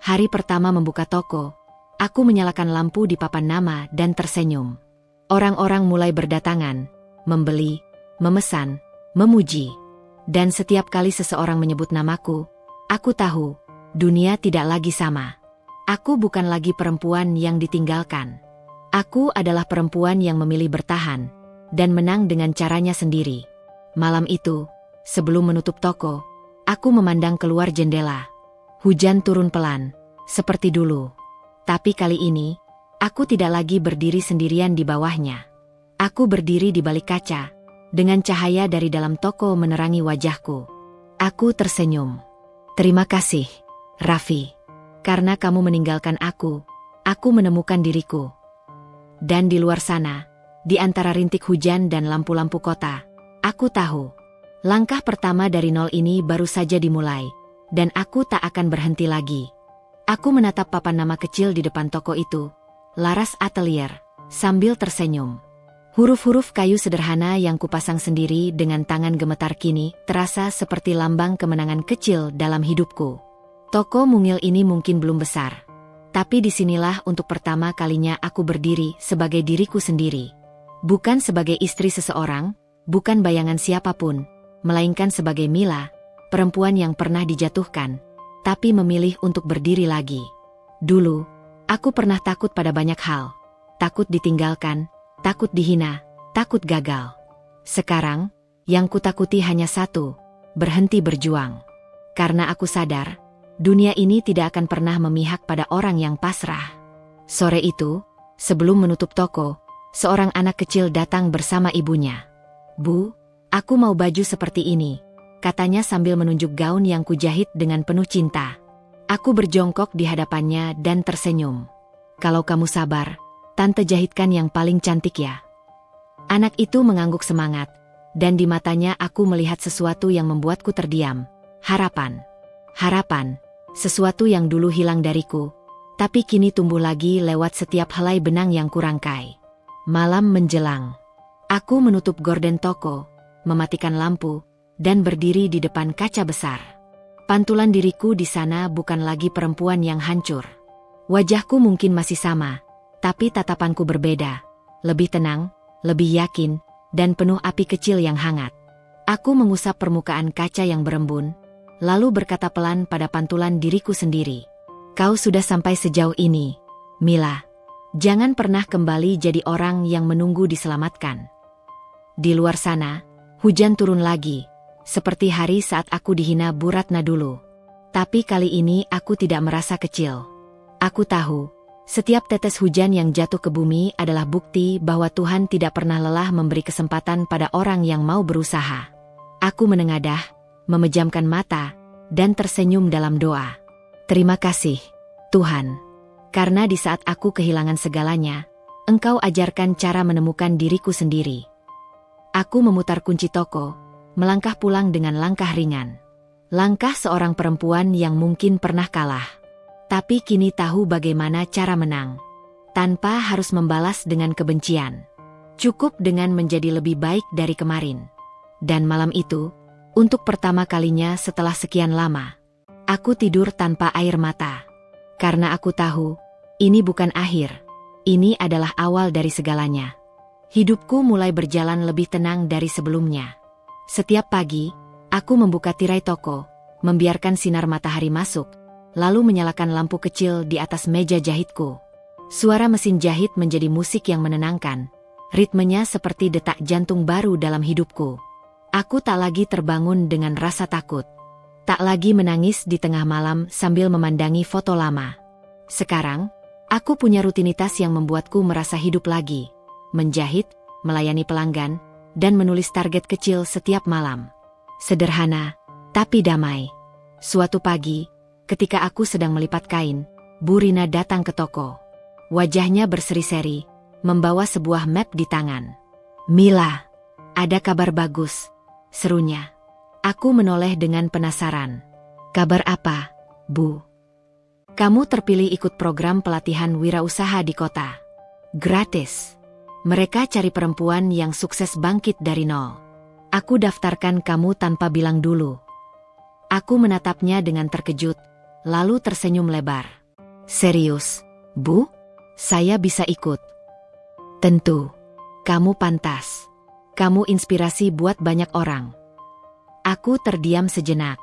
Hari pertama membuka toko, aku menyalakan lampu di papan nama dan tersenyum. Orang-orang mulai berdatangan, membeli, memesan, memuji. Dan setiap kali seseorang menyebut namaku, aku tahu, dunia tidak lagi sama. Aku bukan lagi perempuan yang ditinggalkan. Aku adalah perempuan yang memilih bertahan, dan menang dengan caranya sendiri. Malam itu, sebelum menutup toko, aku memandang keluar jendela. Hujan turun pelan, seperti dulu. Tapi kali ini, Aku tidak lagi berdiri sendirian di bawahnya. Aku berdiri di balik kaca, dengan cahaya dari dalam toko menerangi wajahku. Aku tersenyum. Terima kasih, Raffi. Karena kamu meninggalkan aku menemukan diriku. Dan di luar sana, di antara rintik hujan dan lampu-lampu kota, aku tahu, langkah pertama dari nol ini baru saja dimulai, dan aku tak akan berhenti lagi. Aku menatap papan nama kecil di depan toko itu, Laras Atelier, sambil tersenyum. Huruf-huruf kayu sederhana yang kupasang sendiri dengan tangan gemetar kini terasa seperti lambang kemenangan kecil dalam hidupku. Toko mungil ini mungkin belum besar, tapi disinilah untuk pertama kalinya aku berdiri sebagai diriku sendiri. Bukan sebagai istri seseorang, bukan bayangan siapapun, melainkan sebagai Mila, perempuan yang pernah dijatuhkan, tapi memilih untuk berdiri lagi. Dulu, aku pernah takut pada banyak hal. Takut ditinggalkan, takut dihina, takut gagal. Sekarang, yang kutakuti hanya satu, berhenti berjuang. Karena aku sadar, dunia ini tidak akan pernah memihak pada orang yang pasrah. Sore itu, sebelum menutup toko, seorang anak kecil datang bersama ibunya. "Bu, aku mau baju seperti ini," katanya sambil menunjuk gaun yang kujahit dengan penuh cinta. Aku berjongkok di hadapannya dan tersenyum. "Kalau kamu sabar, Tante jahitkan yang paling cantik ya." Anak itu mengangguk semangat, dan di matanya aku melihat sesuatu yang membuatku terdiam. Harapan. Harapan, sesuatu yang dulu hilang dariku, tapi kini tumbuh lagi lewat setiap helai benang yang kurangkai. Malam menjelang. Aku menutup gorden toko, mematikan lampu, dan berdiri di depan kaca besar. Pantulan diriku di sana bukan lagi perempuan yang hancur. Wajahku mungkin masih sama, tapi tatapanku berbeda. Lebih tenang, lebih yakin, dan penuh api kecil yang hangat. Aku mengusap permukaan kaca yang berembun, lalu berkata pelan pada pantulan diriku sendiri. "Kau sudah sampai sejauh ini, Mila. Jangan pernah kembali jadi orang yang menunggu diselamatkan." Di luar sana, hujan turun lagi, seperti hari saat aku dihina Bu Ratna dulu. Tapi kali ini aku tidak merasa kecil. Aku tahu, setiap tetes hujan yang jatuh ke bumi adalah bukti bahwa Tuhan tidak pernah lelah memberi kesempatan pada orang yang mau berusaha. Aku menengadah, memejamkan mata, dan tersenyum dalam doa. Terima kasih, Tuhan. Karena di saat aku kehilangan segalanya, Engkau ajarkan cara menemukan diriku sendiri. Aku memutar kunci toko, melangkah pulang dengan langkah ringan. Langkah seorang perempuan yang mungkin pernah kalah, tapi kini tahu bagaimana cara menang. Tanpa harus membalas dengan kebencian. Cukup dengan menjadi lebih baik dari kemarin. Dan malam itu, untuk pertama kalinya setelah sekian lama, aku tidur tanpa air mata. Karena aku tahu, ini bukan akhir. Ini adalah awal dari segalanya. Hidupku mulai berjalan lebih tenang dari sebelumnya. Setiap pagi, aku membuka tirai toko, membiarkan sinar matahari masuk, lalu menyalakan lampu kecil di atas meja jahitku. Suara mesin jahit menjadi musik yang menenangkan. Ritmenya seperti detak jantung baru dalam hidupku. Aku tak lagi terbangun dengan rasa takut. Tak lagi menangis di tengah malam sambil memandangi foto lama. Sekarang, aku punya rutinitas yang membuatku merasa hidup lagi. Menjahit, melayani pelanggan, dan menulis target kecil setiap malam. Sederhana, tapi damai. Suatu pagi, ketika aku sedang melipat kain, Bu Rina datang ke toko. Wajahnya berseri-seri, membawa sebuah map di tangan. "Mila, ada kabar bagus," serunya. Aku menoleh dengan penasaran. "Kabar apa, Bu?" "Kamu terpilih ikut program pelatihan wirausaha di kota. Gratis. Mereka cari perempuan yang sukses bangkit dari nol. Aku daftarkan kamu tanpa bilang dulu." Aku menatapnya dengan terkejut, lalu tersenyum lebar. "Serius, Bu? Saya bisa ikut?" "Tentu. Kamu pantas. Kamu inspirasi buat banyak orang." Aku terdiam sejenak.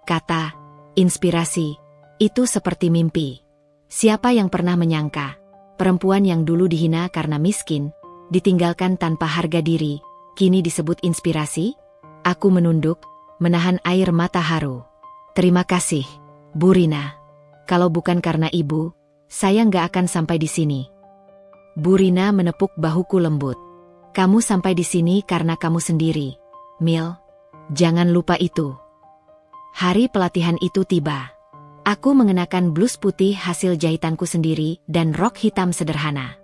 Kata, inspirasi, itu seperti mimpi. Siapa yang pernah menyangka, perempuan yang dulu dihina karena miskin, ditinggalkan tanpa harga diri, kini disebut inspirasi? Aku menunduk, menahan air mata haru. "Terima kasih, Bu Rina. Kalau bukan karena Ibu, saya nggak akan sampai di sini." Bu Rina menepuk bahuku lembut. Kamu sampai di sini karena kamu sendiri, Mil. Jangan lupa itu. Hari pelatihan itu tiba. Aku mengenakan blus putih hasil jahitanku sendiri dan rok hitam sederhana.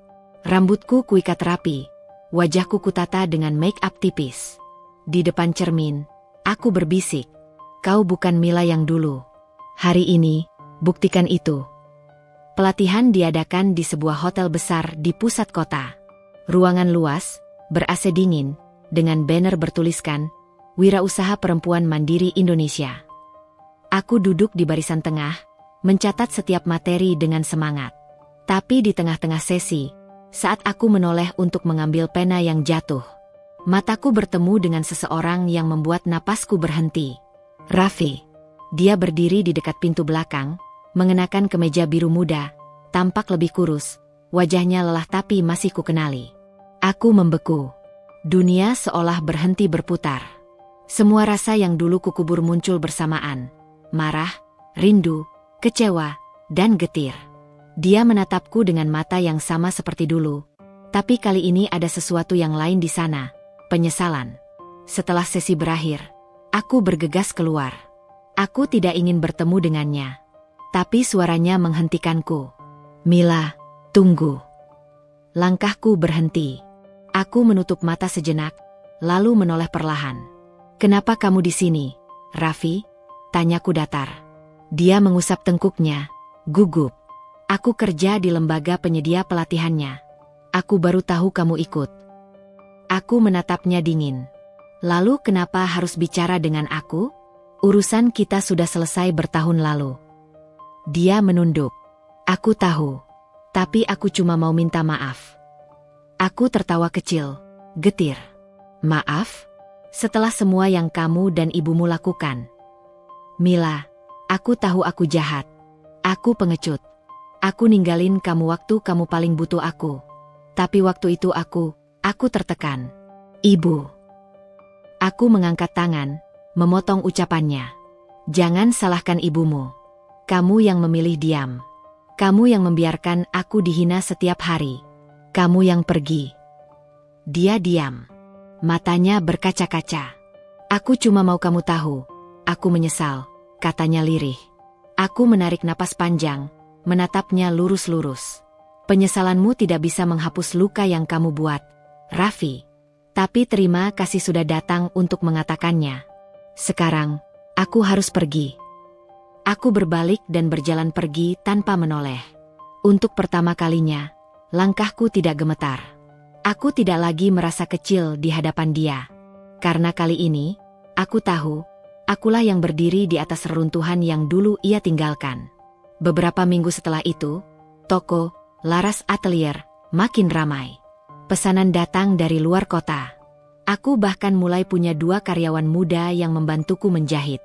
Rambutku kuikat rapi, wajahku kutata dengan make up tipis. Di depan cermin, aku berbisik, kau bukan Mila yang dulu. Hari ini, buktikan itu. Pelatihan diadakan di sebuah hotel besar di pusat kota. Ruangan luas, ber-AC dingin, dengan banner bertuliskan, Wirausaha Perempuan Mandiri Indonesia. Aku duduk di barisan tengah, mencatat setiap materi dengan semangat. Tapi di tengah-tengah sesi, saat aku menoleh untuk mengambil pena yang jatuh, mataku bertemu dengan seseorang yang membuat napasku berhenti. Raffi. Dia berdiri di dekat pintu belakang, mengenakan kemeja biru muda, tampak lebih kurus, wajahnya lelah tapi masih kukenali. Aku membeku. Dunia seolah berhenti berputar. Semua rasa yang dulu kukubur muncul bersamaan. Marah, rindu, kecewa, dan getir. Dia menatapku dengan mata yang sama seperti dulu. Tapi kali ini ada sesuatu yang lain di sana. Penyesalan. Setelah sesi berakhir, aku bergegas keluar. Aku tidak ingin bertemu dengannya. Tapi suaranya menghentikanku. Mila, tunggu. Langkahku berhenti. Aku menutup mata sejenak, lalu menoleh perlahan. Kenapa kamu di sini, Raffi? Tanyaku datar. Dia mengusap tengkuknya, gugup. Aku kerja di lembaga penyedia pelatihannya. Aku baru tahu kamu ikut. Aku menatapnya dingin. Lalu kenapa harus bicara dengan aku? Urusan kita sudah selesai bertahun lalu. Dia menunduk. Aku tahu. Tapi aku cuma mau minta maaf. Aku tertawa kecil, getir. Maaf? Setelah semua yang kamu dan ibumu lakukan. Mila, aku tahu aku jahat. Aku pengecut. Aku ninggalin kamu waktu kamu paling butuh aku. Tapi waktu itu aku tertekan. Ibu. Aku mengangkat tangan, memotong ucapannya. Jangan salahkan ibumu. Kamu yang memilih diam. Kamu yang membiarkan aku dihina setiap hari. Kamu yang pergi. Dia diam. Matanya berkaca-kaca. Aku cuma mau kamu tahu. Aku menyesal, katanya lirih. Aku menarik napas panjang, menatapnya lurus-lurus. Penyesalanmu tidak bisa menghapus luka yang kamu buat, Raffi. Tapi terima kasih sudah datang untuk mengatakannya. Sekarang, aku harus pergi. Aku berbalik dan berjalan pergi tanpa menoleh. Untuk pertama kalinya, langkahku tidak gemetar. Aku tidak lagi merasa kecil di hadapan dia. Karena kali ini, aku tahu, akulah yang berdiri di atas reruntuhan yang dulu ia tinggalkan. Beberapa minggu setelah itu, toko, Laras Atelier, makin ramai. Pesanan datang dari luar kota. Aku bahkan mulai punya 2 karyawan muda yang membantuku menjahit.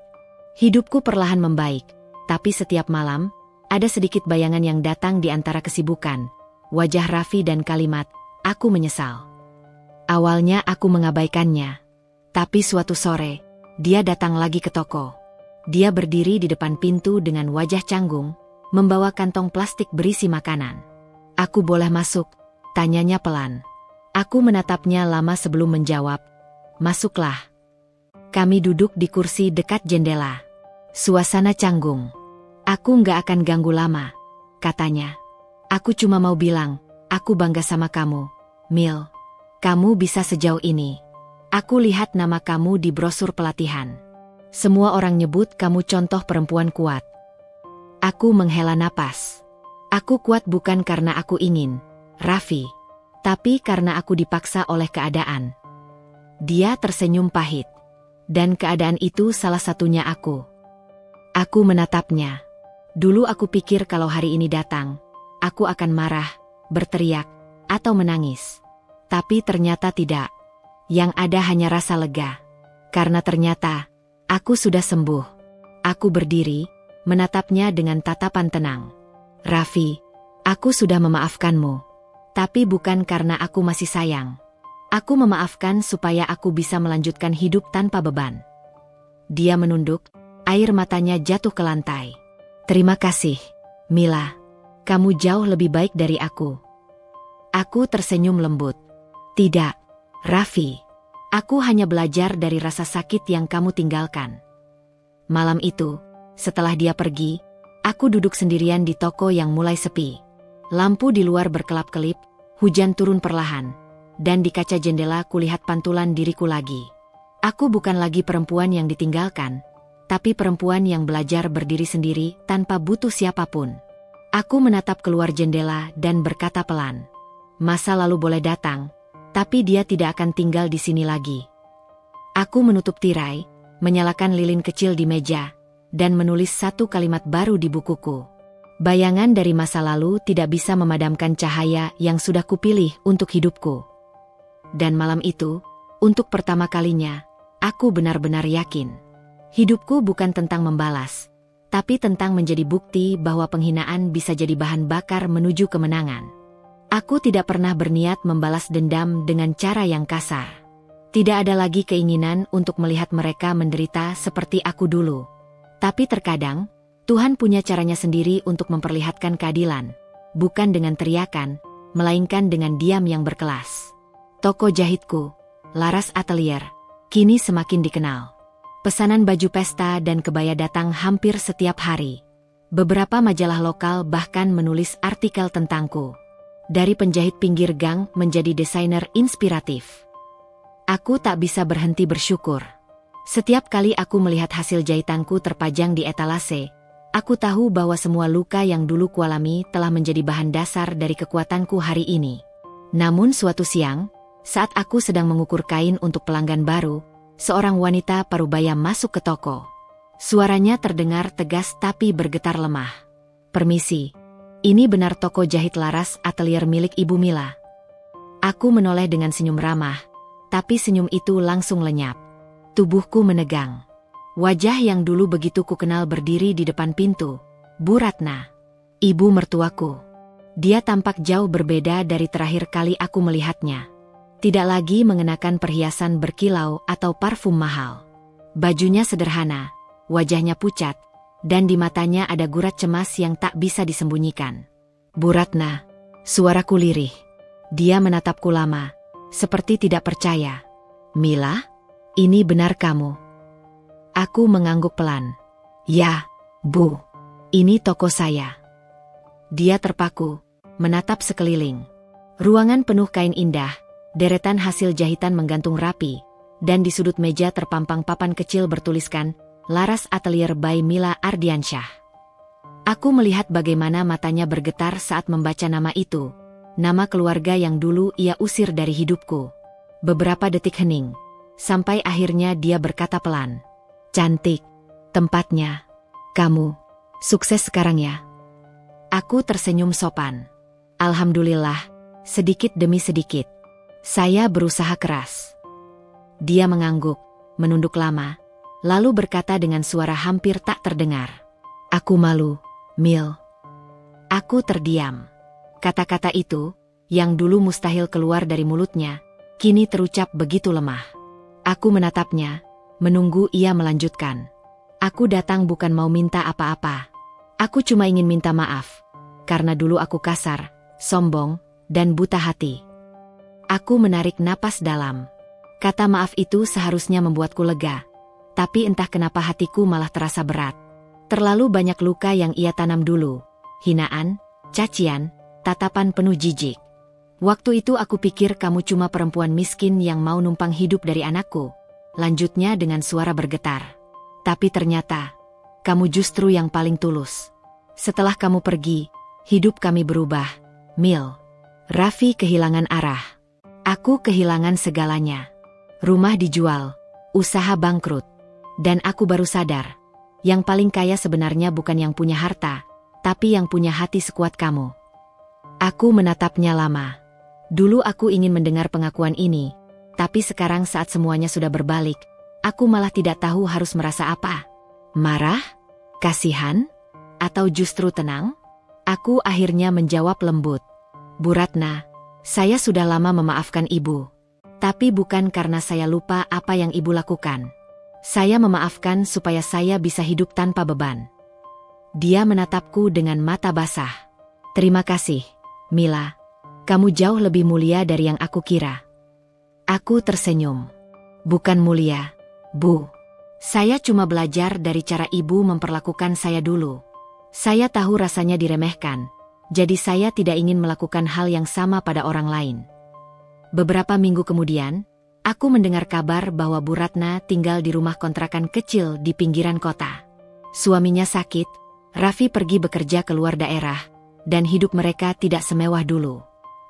Hidupku perlahan membaik, tapi setiap malam, ada sedikit bayangan yang datang di antara kesibukan. Wajah Raffi dan kalimat, aku menyesal. Awalnya aku mengabaikannya. Tapi suatu sore, dia datang lagi ke toko. Dia berdiri di depan pintu dengan wajah canggung, membawa kantong plastik berisi makanan. Aku boleh masuk? Tanyanya pelan. Aku menatapnya lama sebelum menjawab. Masuklah. Kami duduk di kursi dekat jendela. Suasana canggung. Aku nggak akan ganggu lama, katanya. Aku cuma mau bilang, aku bangga sama kamu, Mil. Kamu bisa sejauh ini. Aku lihat nama kamu di brosur pelatihan. Semua orang nyebut kamu contoh perempuan kuat. Aku menghela napas. Aku kuat bukan karena aku ingin, Raffi. Tapi karena aku dipaksa oleh keadaan. Dia tersenyum pahit. Dan keadaan itu salah satunya aku. Aku menatapnya. Dulu aku pikir kalau hari ini datang, aku akan marah, berteriak, atau menangis. Tapi ternyata tidak. Yang ada hanya rasa lega. Karena ternyata, aku sudah sembuh. Aku berdiri, menatapnya dengan tatapan tenang. Raffi, aku sudah memaafkanmu. Tapi bukan karena aku masih sayang. Aku memaafkan supaya aku bisa melanjutkan hidup tanpa beban. Dia menunduk, air matanya jatuh ke lantai. Terima kasih, Mila. Kamu jauh lebih baik dari aku. Aku tersenyum lembut. Tidak, Raffi. Aku hanya belajar dari rasa sakit yang kamu tinggalkan. Malam itu, setelah dia pergi, aku duduk sendirian di toko yang mulai sepi. Lampu di luar berkelap-kelip, hujan turun perlahan, dan di kaca jendela kulihat pantulan diriku lagi. Aku bukan lagi perempuan yang ditinggalkan, tapi perempuan yang belajar berdiri sendiri tanpa butuh siapapun. Aku menatap keluar jendela dan berkata pelan, masa lalu boleh datang, tapi dia tidak akan tinggal di sini lagi. Aku menutup tirai, menyalakan lilin kecil di meja, dan menulis satu kalimat baru di bukuku. Bayangan dari masa lalu tidak bisa memadamkan cahaya yang sudah kupilih untuk hidupku. Dan malam itu, untuk pertama kalinya, aku benar-benar yakin. Hidupku bukan tentang membalas, tapi tentang menjadi bukti bahwa penghinaan bisa jadi bahan bakar menuju kemenangan. Aku tidak pernah berniat membalas dendam dengan cara yang kasar. Tidak ada lagi keinginan untuk melihat mereka menderita seperti aku dulu. Tapi terkadang, Tuhan punya caranya sendiri untuk memperlihatkan keadilan, bukan dengan teriakan, melainkan dengan diam yang berkelas. Toko jahitku, Laras Atelier, kini semakin dikenal. Pesanan baju pesta dan kebaya datang hampir setiap hari. Beberapa majalah lokal bahkan menulis artikel tentangku. Dari penjahit pinggir gang menjadi desainer inspiratif. Aku tak bisa berhenti bersyukur. Setiap kali aku melihat hasil jahitanku terpajang di etalase, aku tahu bahwa semua luka yang dulu kualami telah menjadi bahan dasar dari kekuatanku hari ini. Namun suatu siang, saat aku sedang mengukur kain untuk pelanggan baru, seorang wanita parubaya masuk ke toko. Suaranya terdengar tegas tapi bergetar lemah. Permisi, ini benar toko jahit Laras Atelier milik Ibu Mila? Aku menoleh dengan senyum ramah, tapi senyum itu langsung lenyap. Tubuhku menegang. Wajah yang dulu begitu kukenal berdiri di depan pintu. Bu Ratna, ibu mertuaku. Dia tampak jauh berbeda dari terakhir kali aku melihatnya. Tidak lagi mengenakan perhiasan berkilau atau parfum mahal. Bajunya sederhana, wajahnya pucat, dan di matanya ada gurat cemas yang tak bisa disembunyikan. Bu Ratna, suaraku lirih. Dia menatapku lama, seperti tidak percaya. Mila, ini benar kamu? Aku mengangguk pelan. Ya, Bu, ini toko saya. Dia terpaku, menatap sekeliling. Ruangan penuh kain indah, deretan hasil jahitan menggantung rapi, dan di sudut meja terpampang papan kecil bertuliskan, Laras Atelier by Mila Ardiansyah. Aku melihat bagaimana matanya bergetar saat membaca nama itu, nama keluarga yang dulu ia usir dari hidupku. Beberapa detik hening, sampai akhirnya dia berkata pelan, cantik, tempatnya. Kamu, sukses sekarang ya? Aku tersenyum sopan. Alhamdulillah, sedikit demi sedikit. Saya berusaha keras. Dia mengangguk, menunduk lama, lalu berkata dengan suara hampir tak terdengar. Aku malu, Mil. Aku terdiam. Kata-kata itu, yang dulu mustahil keluar dari mulutnya, kini terucap begitu lemah. Aku menatapnya, menunggu ia melanjutkan. Aku datang bukan mau minta apa-apa. Aku cuma ingin minta maaf, karena dulu aku kasar, sombong, dan buta hati. Aku menarik napas dalam. Kata maaf itu seharusnya membuatku lega, tapi entah kenapa hatiku malah terasa berat. Terlalu banyak luka yang ia tanam dulu, hinaan, cacian, tatapan penuh jijik. Waktu itu aku pikir kamu cuma perempuan miskin yang mau numpang hidup dari anakku, lanjutnya dengan suara bergetar. Tapi ternyata, kamu justru yang paling tulus. Setelah kamu pergi, hidup kami berubah, Mil. Raffi kehilangan arah. Aku kehilangan segalanya. Rumah dijual, usaha bangkrut. Dan aku baru sadar, yang paling kaya sebenarnya bukan yang punya harta, tapi yang punya hati sekuat kamu. Aku menatapnya lama. Dulu aku ingin mendengar pengakuan ini, tapi sekarang saat semuanya sudah berbalik, aku malah tidak tahu harus merasa apa. Marah? Kasihan? Atau justru tenang? Aku akhirnya menjawab lembut. Bu Ratna, saya sudah lama memaafkan ibu. Tapi bukan karena saya lupa apa yang ibu lakukan. Saya memaafkan supaya saya bisa hidup tanpa beban. Dia menatapku dengan mata basah. Terima kasih, Mila. Kamu jauh lebih mulia dari yang aku kira. Aku tersenyum. Bukan mulia, Bu. Saya cuma belajar dari cara ibu memperlakukan saya dulu. Saya tahu rasanya diremehkan, jadi saya tidak ingin melakukan hal yang sama pada orang lain. Beberapa minggu kemudian, aku mendengar kabar bahwa Bu Ratna tinggal di rumah kontrakan kecil di pinggiran kota. Suaminya sakit, Raffi pergi bekerja ke luar daerah, dan hidup mereka tidak semewah dulu.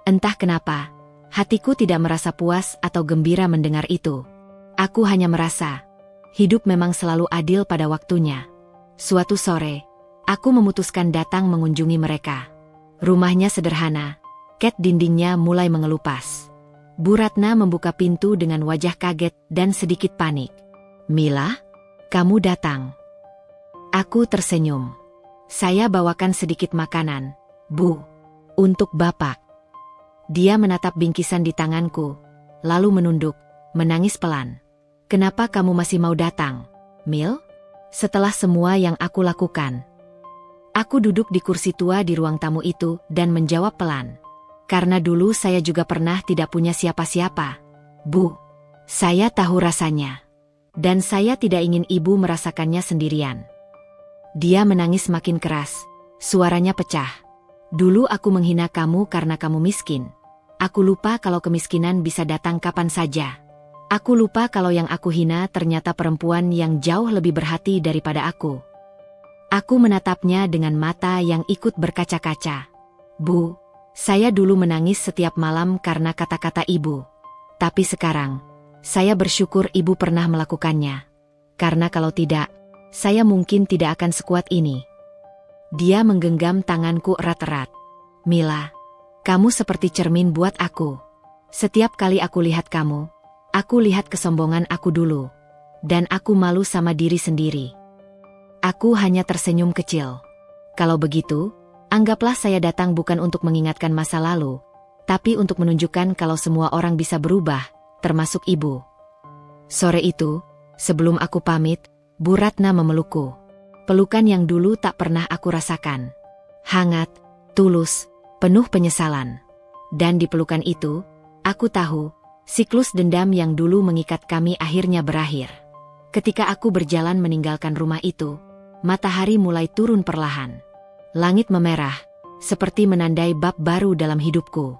Entah kenapa, hatiku tidak merasa puas atau gembira mendengar itu. Aku hanya merasa, hidup memang selalu adil pada waktunya. Suatu sore, aku memutuskan datang mengunjungi mereka. Rumahnya sederhana, cat dindingnya mulai mengelupas. Bu Ratna membuka pintu dengan wajah kaget dan sedikit panik. "Mila, kamu datang." Aku tersenyum. "Saya bawakan sedikit makanan, Bu, untuk Bapak." Dia menatap bingkisan di tanganku, lalu menunduk, menangis pelan. "Kenapa kamu masih mau datang, Mil? Setelah semua yang aku lakukan." Aku duduk di kursi tua di ruang tamu itu dan menjawab pelan. "Karena dulu saya juga pernah tidak punya siapa-siapa, Bu. Saya tahu rasanya. Dan saya tidak ingin ibu merasakannya sendirian." Dia menangis makin keras, suaranya pecah. "Dulu aku menghina kamu karena kamu miskin. Aku lupa kalau kemiskinan bisa datang kapan saja. Aku lupa kalau yang aku hina ternyata perempuan yang jauh lebih berhati daripada aku." Aku menatapnya dengan mata yang ikut berkaca-kaca. "Bu, saya dulu menangis setiap malam karena kata-kata ibu. Tapi sekarang, saya bersyukur ibu pernah melakukannya. Karena kalau tidak, saya mungkin tidak akan sekuat ini." Dia menggenggam tanganku erat-erat. "Mila, kamu seperti cermin buat aku. Setiap kali aku lihat kamu, aku lihat kesombongan aku dulu. Dan aku malu sama diri sendiri." Aku hanya tersenyum kecil. "Kalau begitu, anggaplah saya datang bukan untuk mengingatkan masa lalu, tapi untuk menunjukkan kalau semua orang bisa berubah, termasuk ibu." Sore itu, sebelum aku pamit, Bu Ratna memelukku. Pelukan yang dulu tak pernah aku rasakan. Hangat, tulus, penuh penyesalan. Dan di pelukan itu, aku tahu, siklus dendam yang dulu mengikat kami akhirnya berakhir. Ketika aku berjalan meninggalkan rumah itu, matahari mulai turun perlahan. Langit memerah, seperti menandai bab baru dalam hidupku.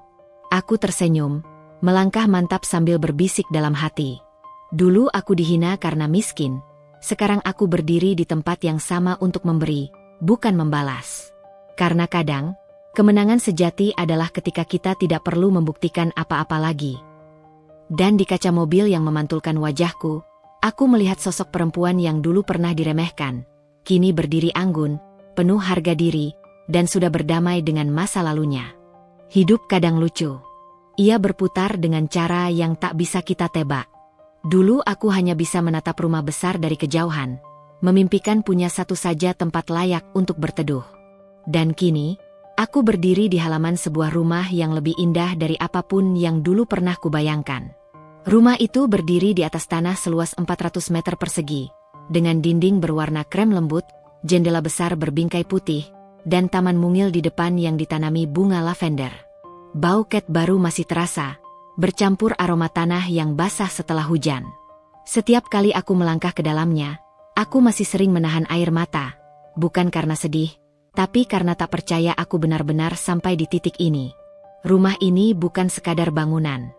Aku tersenyum, melangkah mantap sambil berbisik dalam hati. Dulu aku dihina karena miskin, sekarang aku berdiri di tempat yang sama untuk memberi, bukan membalas. Karena kadang, kemenangan sejati adalah ketika kita tidak perlu membuktikan apa-apa lagi. Dan di kaca mobil yang memantulkan wajahku, aku melihat sosok perempuan yang dulu pernah diremehkan, kini berdiri anggun, penuh harga diri, dan sudah berdamai dengan masa lalunya. Hidup kadang lucu. Ia berputar dengan cara yang tak bisa kita tebak. Dulu aku hanya bisa menatap rumah besar dari kejauhan, memimpikan punya satu saja tempat layak untuk berteduh. Dan kini, aku berdiri di halaman sebuah rumah yang lebih indah dari apapun yang dulu pernah kubayangkan. Rumah itu berdiri di atas tanah seluas 400 meter persegi, dengan dinding berwarna krem lembut, jendela besar berbingkai putih, dan taman mungil di depan yang ditanami bunga lavender. Bau cat baru masih terasa, bercampur aroma tanah yang basah setelah hujan. Setiap kali aku melangkah ke dalamnya, aku masih sering menahan air mata, bukan karena sedih, tapi karena tak percaya aku benar-benar sampai di titik ini. Rumah ini bukan sekadar bangunan.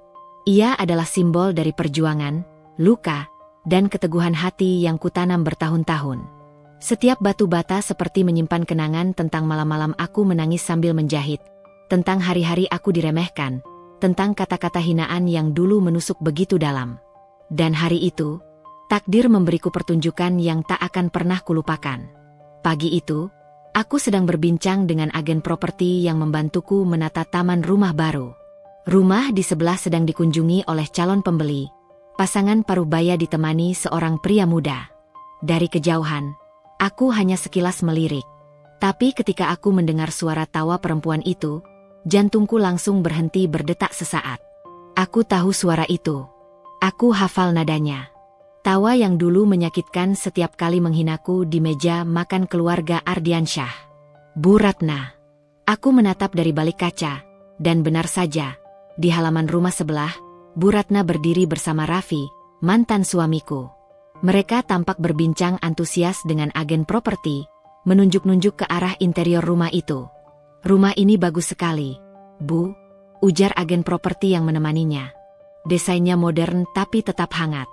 Ia adalah simbol dari perjuangan, luka, dan keteguhan hati yang kutanam bertahun-tahun. Setiap batu bata seperti menyimpan kenangan tentang malam-malam aku menangis sambil menjahit, tentang hari-hari aku diremehkan, tentang kata-kata hinaan yang dulu menusuk begitu dalam. Dan hari itu, takdir memberiku pertunjukan yang tak akan pernah kulupakan. Pagi itu, aku sedang berbincang dengan agen properti yang membantuku menata taman rumah baru. Rumah di sebelah sedang dikunjungi oleh calon pembeli. Pasangan parubaya ditemani seorang pria muda. Dari kejauhan, aku hanya sekilas melirik. Tapi ketika aku mendengar suara tawa perempuan itu, jantungku langsung berhenti berdetak sesaat. Aku tahu suara itu. Aku hafal nadanya. Tawa yang dulu menyakitkan setiap kali menghinaku di meja makan keluarga Ardiansyah. Bu Ratna. Aku menatap dari balik kaca, Dan benar saja, di halaman rumah sebelah, Bu Ratna berdiri bersama Raffi, mantan suamiku. Mereka tampak berbincang antusias dengan agen properti, menunjuk-nunjuk ke arah interior rumah itu. "Rumah ini bagus sekali, Bu," ujar agen properti yang menemaninya. "Desainnya modern tapi tetap hangat.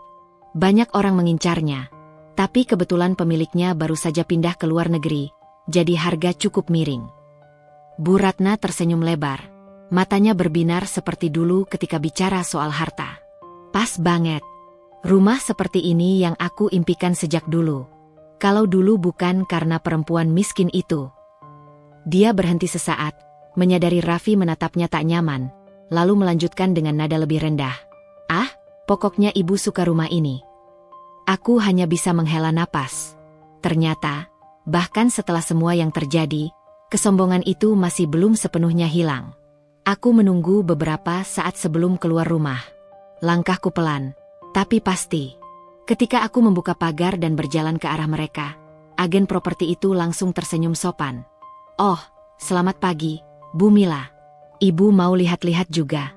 Banyak orang mengincarnya, tapi kebetulan pemiliknya baru saja pindah ke luar negeri, jadi harga cukup miring." Bu Ratna tersenyum lebar. Matanya berbinar seperti dulu ketika bicara soal harta. "Pas banget. Rumah seperti ini yang aku impikan sejak dulu. Kalau dulu bukan karena perempuan miskin itu." Dia berhenti sesaat, menyadari Raffi menatapnya tak nyaman, lalu melanjutkan dengan nada lebih rendah. "Ah, pokoknya ibu suka rumah ini." Aku hanya bisa menghela napas. Ternyata, bahkan setelah semua yang terjadi, kesombongan itu masih belum sepenuhnya hilang. Aku menunggu beberapa saat sebelum keluar rumah. Langkahku pelan, tapi pasti. Ketika aku membuka pagar dan berjalan ke arah mereka, agen properti itu langsung tersenyum sopan. "Oh, selamat pagi, Bu Mila. Ibu mau lihat-lihat juga?"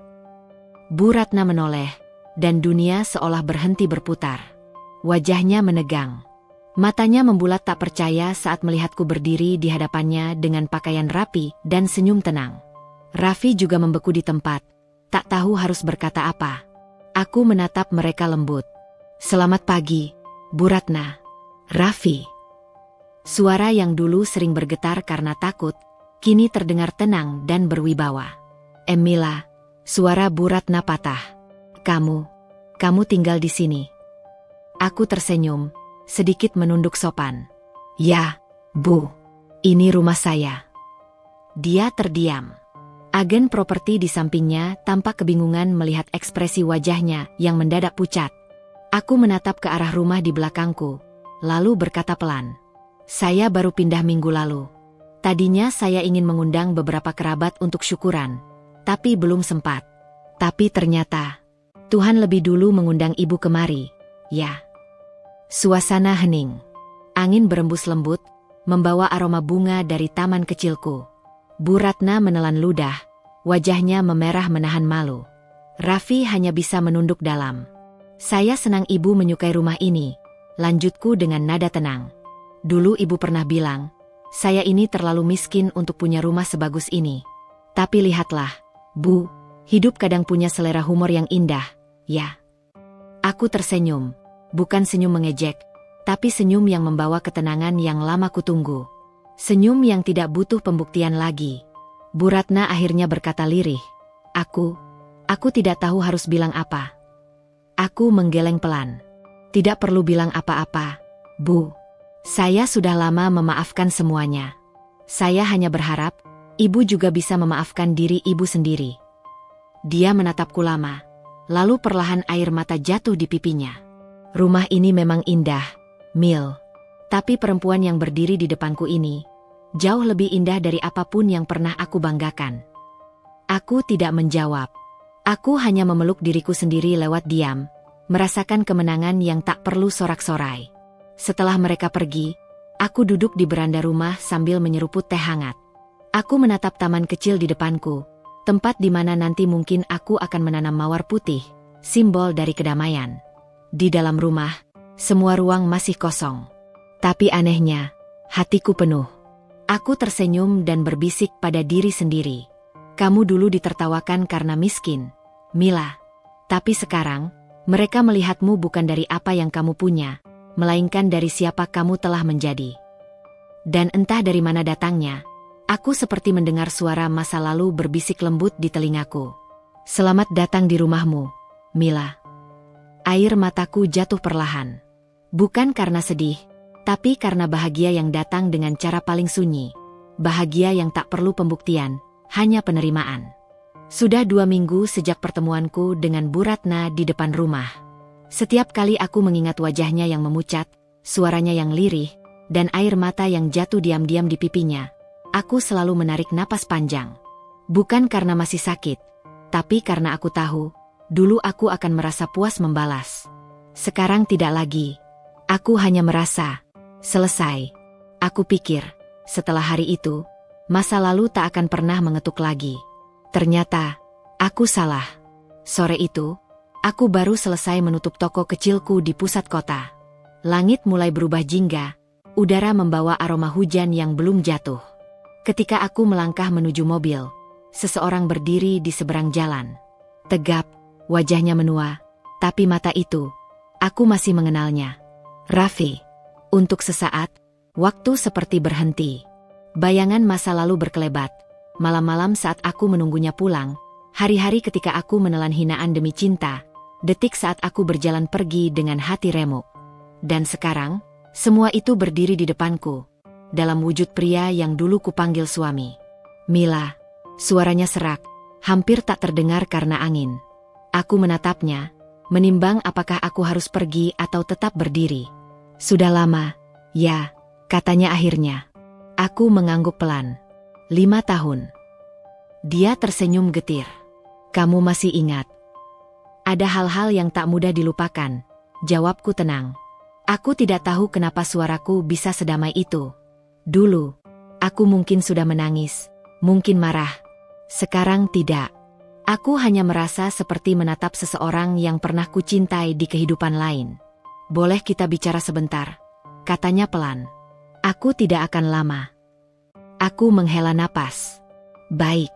Bu Ratna menoleh, dan dunia seolah berhenti berputar. Wajahnya menegang. Matanya membulat tak percaya saat melihatku berdiri di hadapannya dengan pakaian rapi dan senyum tenang. Raffi juga membeku di tempat, tak tahu harus berkata apa. Aku menatap mereka lembut. "Selamat pagi, Bu Ratna." "Raffi." Suara yang dulu sering bergetar karena takut, kini terdengar tenang dan berwibawa. "Mila," suara Bu Ratna patah. Kamu tinggal di sini." Aku tersenyum, sedikit menunduk sopan. "Ya, Bu, ini rumah saya." Dia terdiam. Agen properti di sampingnya tampak kebingungan melihat ekspresi wajahnya yang mendadak pucat. Aku menatap ke arah rumah di belakangku, lalu berkata pelan. "Saya baru pindah minggu lalu. Tadinya saya ingin mengundang beberapa kerabat untuk syukuran, tapi belum sempat. Tapi ternyata, Tuhan lebih dulu mengundang ibu kemari, ya." Suasana hening. Angin berembus lembut, membawa aroma bunga dari taman kecilku. Bu Ratna menelan ludah, wajahnya memerah menahan malu. Raffi hanya bisa menunduk dalam. "Saya senang ibu menyukai rumah ini," lanjutku dengan nada tenang. "Dulu ibu pernah bilang, saya ini terlalu miskin untuk punya rumah sebagus ini. Tapi lihatlah, Bu, hidup kadang punya selera humor yang indah, ya." Aku tersenyum, bukan senyum mengejek, tapi senyum yang membawa ketenangan yang lama kutunggu. Senyum yang tidak butuh pembuktian lagi. Bu Ratna akhirnya berkata lirih. Aku tidak tahu harus bilang apa." Aku menggeleng pelan. "Tidak perlu bilang apa-apa, Bu. Saya sudah lama memaafkan semuanya. Saya hanya berharap, ibu juga bisa memaafkan diri ibu sendiri." Dia menatapku lama, lalu perlahan air mata jatuh di pipinya. "Rumah ini memang indah, Mil. Tapi perempuan yang berdiri di depanku ini, jauh lebih indah dari apapun yang pernah aku banggakan." Aku tidak menjawab. Aku hanya memeluk diriku sendiri lewat diam, merasakan kemenangan yang tak perlu sorak-sorai. Setelah mereka pergi, aku duduk di beranda rumah sambil menyeruput teh hangat. Aku menatap taman kecil di depanku, tempat di mana nanti mungkin aku akan menanam mawar putih, simbol dari kedamaian. Di dalam rumah, semua ruang masih kosong. Tapi anehnya, hatiku penuh. Aku tersenyum dan berbisik pada diri sendiri. "Kamu dulu ditertawakan karena miskin, Mila. Tapi sekarang, mereka melihatmu bukan dari apa yang kamu punya, melainkan dari siapa kamu telah menjadi." Dan entah dari mana datangnya, aku seperti mendengar suara masa lalu berbisik lembut di telingaku. "Selamat datang di rumahmu, Mila." Air mataku jatuh perlahan. Bukan karena sedih, tapi karena bahagia yang datang dengan cara paling sunyi. Bahagia yang tak perlu pembuktian, hanya penerimaan. Sudah 2 minggu sejak pertemuanku dengan Bu Ratna di depan rumah. Setiap kali aku mengingat wajahnya yang memucat, suaranya yang lirih, dan air mata yang jatuh diam-diam di pipinya, aku selalu menarik napas panjang. Bukan karena masih sakit, tapi karena aku tahu, dulu aku akan merasa puas membalas. Sekarang tidak lagi. Aku hanya merasa selesai. Aku pikir, setelah hari itu, masa lalu tak akan pernah mengetuk lagi. Ternyata, aku salah. Sore itu, aku baru selesai menutup toko kecilku di pusat kota. Langit mulai berubah jingga, udara membawa aroma hujan yang belum jatuh. Ketika aku melangkah menuju mobil, seseorang berdiri di seberang jalan. Tegap, wajahnya menua, tapi mata itu, aku masih mengenalnya. Raffi. Untuk sesaat, waktu seperti berhenti. Bayangan masa lalu berkelebat. Malam-malam saat aku menunggunya pulang, hari-hari ketika aku menelan hinaan demi cinta, detik saat aku berjalan pergi dengan hati remuk. Dan sekarang, semua itu berdiri di depanku, dalam wujud pria yang dulu kupanggil suami. Mila, suaranya serak, hampir tak terdengar karena angin. Aku menatapnya, menimbang apakah aku harus pergi atau tetap berdiri. Sudah lama, ya, katanya akhirnya. Aku mengangguk pelan. 5 tahun. Dia tersenyum getir. Kamu masih ingat? Ada hal-hal yang tak mudah dilupakan. Jawabku tenang. Aku tidak tahu kenapa suaraku bisa sedamai itu. Dulu, aku mungkin sudah menangis, mungkin marah. Sekarang tidak. Aku hanya merasa seperti menatap seseorang yang pernah kucintai di kehidupan lain. Boleh kita bicara sebentar? Katanya pelan. Aku tidak akan lama. Aku menghela napas. Baik,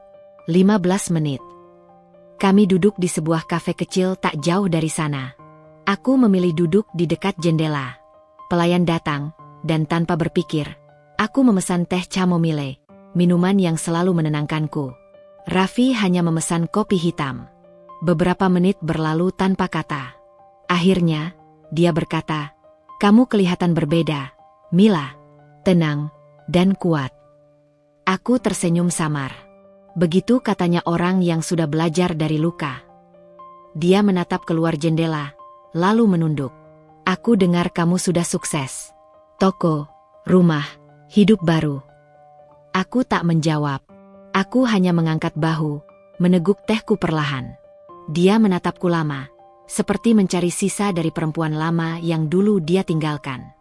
15 menit. Kami duduk di sebuah kafe kecil tak jauh dari sana. Aku memilih duduk di dekat jendela. Pelayan datang, dan tanpa berpikir, aku memesan teh chamomile, minuman yang selalu menenangkanku. Raffi hanya memesan kopi hitam. Beberapa menit berlalu tanpa kata. Akhirnya, dia berkata, "Kamu kelihatan berbeda, Mila. Tenang, dan kuat." Aku tersenyum samar. Begitu katanya orang yang sudah belajar dari luka. Dia menatap keluar jendela, lalu menunduk. Aku dengar kamu sudah sukses. Toko, rumah, hidup baru. Aku tak menjawab. Aku hanya mengangkat bahu, meneguk tehku perlahan. Dia menatapku lama, seperti mencari sisa dari perempuan lama yang dulu dia tinggalkan.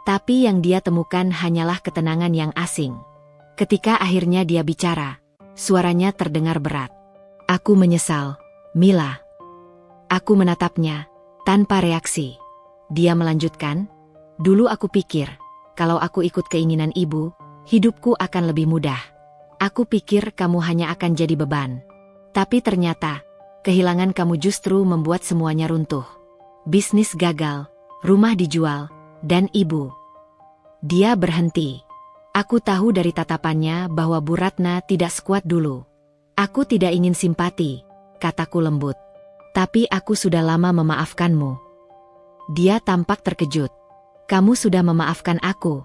Tapi yang dia temukan hanyalah ketenangan yang asing. Ketika akhirnya dia bicara, suaranya terdengar berat. Aku menyesal, Mila. Aku menatapnya, tanpa reaksi. Dia melanjutkan, dulu aku pikir, kalau aku ikut keinginan ibu, hidupku akan lebih mudah. Aku pikir kamu hanya akan jadi beban. Tapi ternyata, kehilangan kamu justru membuat semuanya runtuh. Bisnis gagal, rumah dijual, dan ibu. Dia berhenti. Aku tahu dari tatapannya bahwa Bu Ratna tidak sekuat dulu. Aku tidak ingin simpati, kataku lembut. Tapi aku sudah lama memaafkanmu. Dia tampak terkejut. Kamu sudah memaafkan aku?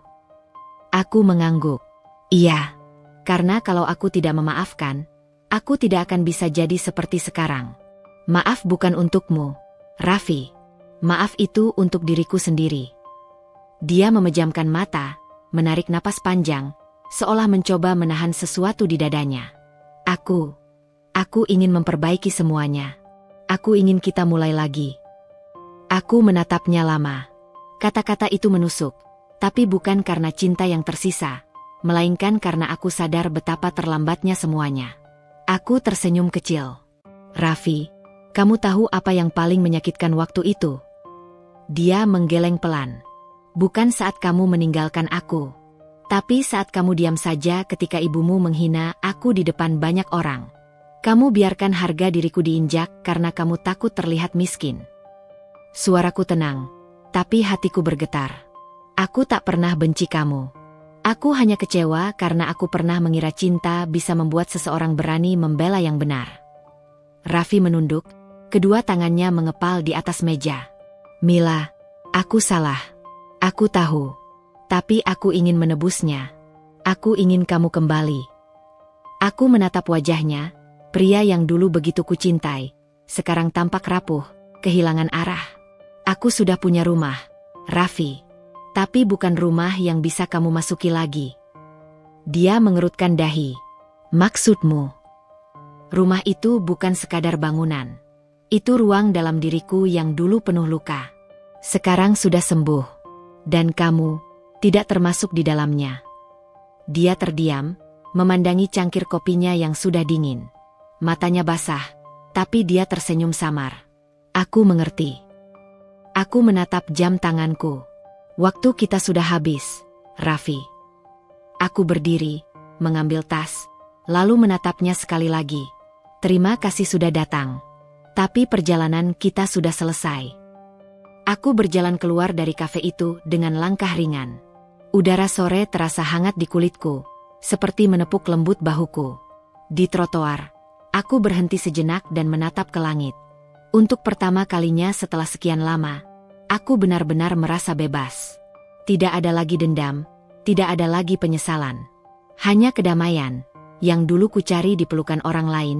Aku mengangguk. Iya, karena kalau aku tidak memaafkan, aku tidak akan bisa jadi seperti sekarang. Maaf bukan untukmu, Raffi. Maaf itu untuk diriku sendiri. Dia memejamkan mata, menarik napas panjang, seolah mencoba menahan sesuatu di dadanya. Aku ingin memperbaiki semuanya. Aku ingin kita mulai lagi. Aku menatapnya lama. Kata-kata itu menusuk, tapi bukan karena cinta yang tersisa, melainkan karena aku sadar betapa terlambatnya semuanya. Aku tersenyum kecil. Raffi, kamu tahu apa yang paling menyakitkan waktu itu? Dia menggeleng pelan. Bukan saat kamu meninggalkan aku, tapi saat kamu diam saja ketika ibumu menghina aku di depan banyak orang. Kamu biarkan harga diriku diinjak karena kamu takut terlihat miskin. Suaraku tenang, tapi hatiku bergetar. Aku tak pernah benci kamu. Aku hanya kecewa karena aku pernah mengira cinta bisa membuat seseorang berani membela yang benar. Raffi menunduk, kedua tangannya mengepal di atas meja. Mila, aku salah. Aku tahu, tapi aku ingin menebusnya. Aku ingin kamu kembali. Aku menatap wajahnya, pria yang dulu begitu kucintai, sekarang tampak rapuh, kehilangan arah. Aku sudah punya rumah, Raffi, tapi bukan rumah yang bisa kamu masuki lagi. Dia mengerutkan dahi. Maksudmu? Rumah itu bukan sekadar bangunan. Itu ruang dalam diriku yang dulu penuh luka. Sekarang sudah sembuh. Dan kamu tidak termasuk di dalamnya. Dia terdiam, memandangi cangkir kopinya yang sudah dingin. matanya basah, tapi dia tersenyum samar. Aku mengerti. Aku menatap jam tanganku. Waktu kita sudah habis, Raffi. Aku berdiri, mengambil tas, lalu menatapnya sekali lagi. Terima kasih sudah datang. Tapi perjalanan kita sudah selesai. Aku berjalan keluar dari kafe itu dengan langkah ringan. Udara sore terasa hangat di kulitku, seperti menepuk lembut bahuku. Di trotoar, aku berhenti sejenak dan menatap ke langit. Untuk pertama kalinya setelah sekian lama, aku benar-benar merasa bebas. Tidak ada lagi dendam, tidak ada lagi penyesalan. Hanya kedamaian, yang dulu kucari di pelukan orang lain,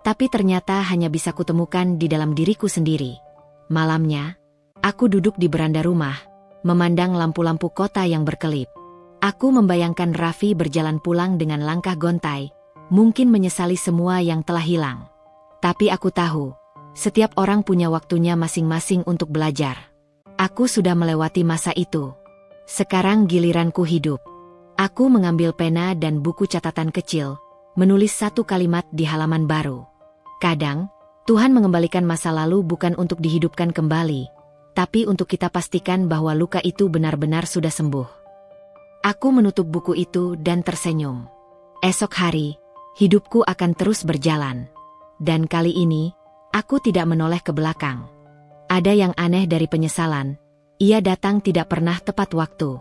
tapi ternyata hanya bisa kutemukan di dalam diriku sendiri. Malamnya, aku duduk di beranda rumah, memandang lampu-lampu kota yang berkelip. Aku membayangkan Raffi berjalan pulang dengan langkah gontai, mungkin menyesali semua yang telah hilang. Tapi aku tahu, setiap orang punya waktunya masing-masing untuk belajar. Aku sudah melewati masa itu. Sekarang giliranku hidup. Aku mengambil pena dan buku catatan kecil, menulis satu kalimat di halaman baru. Kadang, Tuhan mengembalikan masa lalu bukan untuk dihidupkan kembali, tapi untuk kita pastikan bahwa luka itu benar-benar sudah sembuh. Aku menutup buku itu dan tersenyum. Esok hari, hidupku akan terus berjalan. Dan kali ini, aku tidak menoleh ke belakang. Ada yang aneh dari penyesalan, ia datang tidak pernah tepat waktu.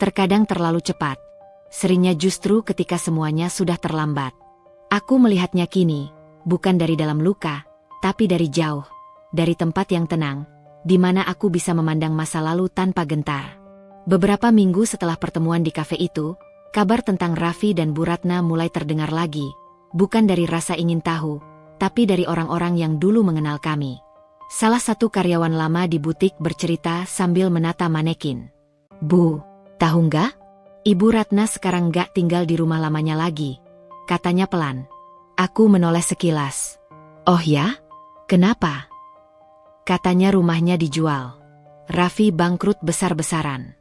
Terkadang terlalu cepat, seringnya justru ketika semuanya sudah terlambat. Aku melihatnya kini, bukan dari dalam luka, tapi dari jauh, dari tempat yang tenang, di mana aku bisa memandang masa lalu tanpa gentar. Beberapa minggu setelah pertemuan di kafe itu, kabar tentang Raffi dan Bu Ratna mulai terdengar lagi, bukan dari rasa ingin tahu, tapi dari orang-orang yang dulu mengenal kami. Salah satu karyawan lama di butik bercerita sambil menata manekin. Bu, tahu nggak? Ibu Ratna sekarang nggak tinggal di rumah lamanya lagi, katanya pelan. Aku menoleh sekilas. Oh ya? Kenapa? Katanya rumahnya dijual. Raffi bangkrut besar-besaran.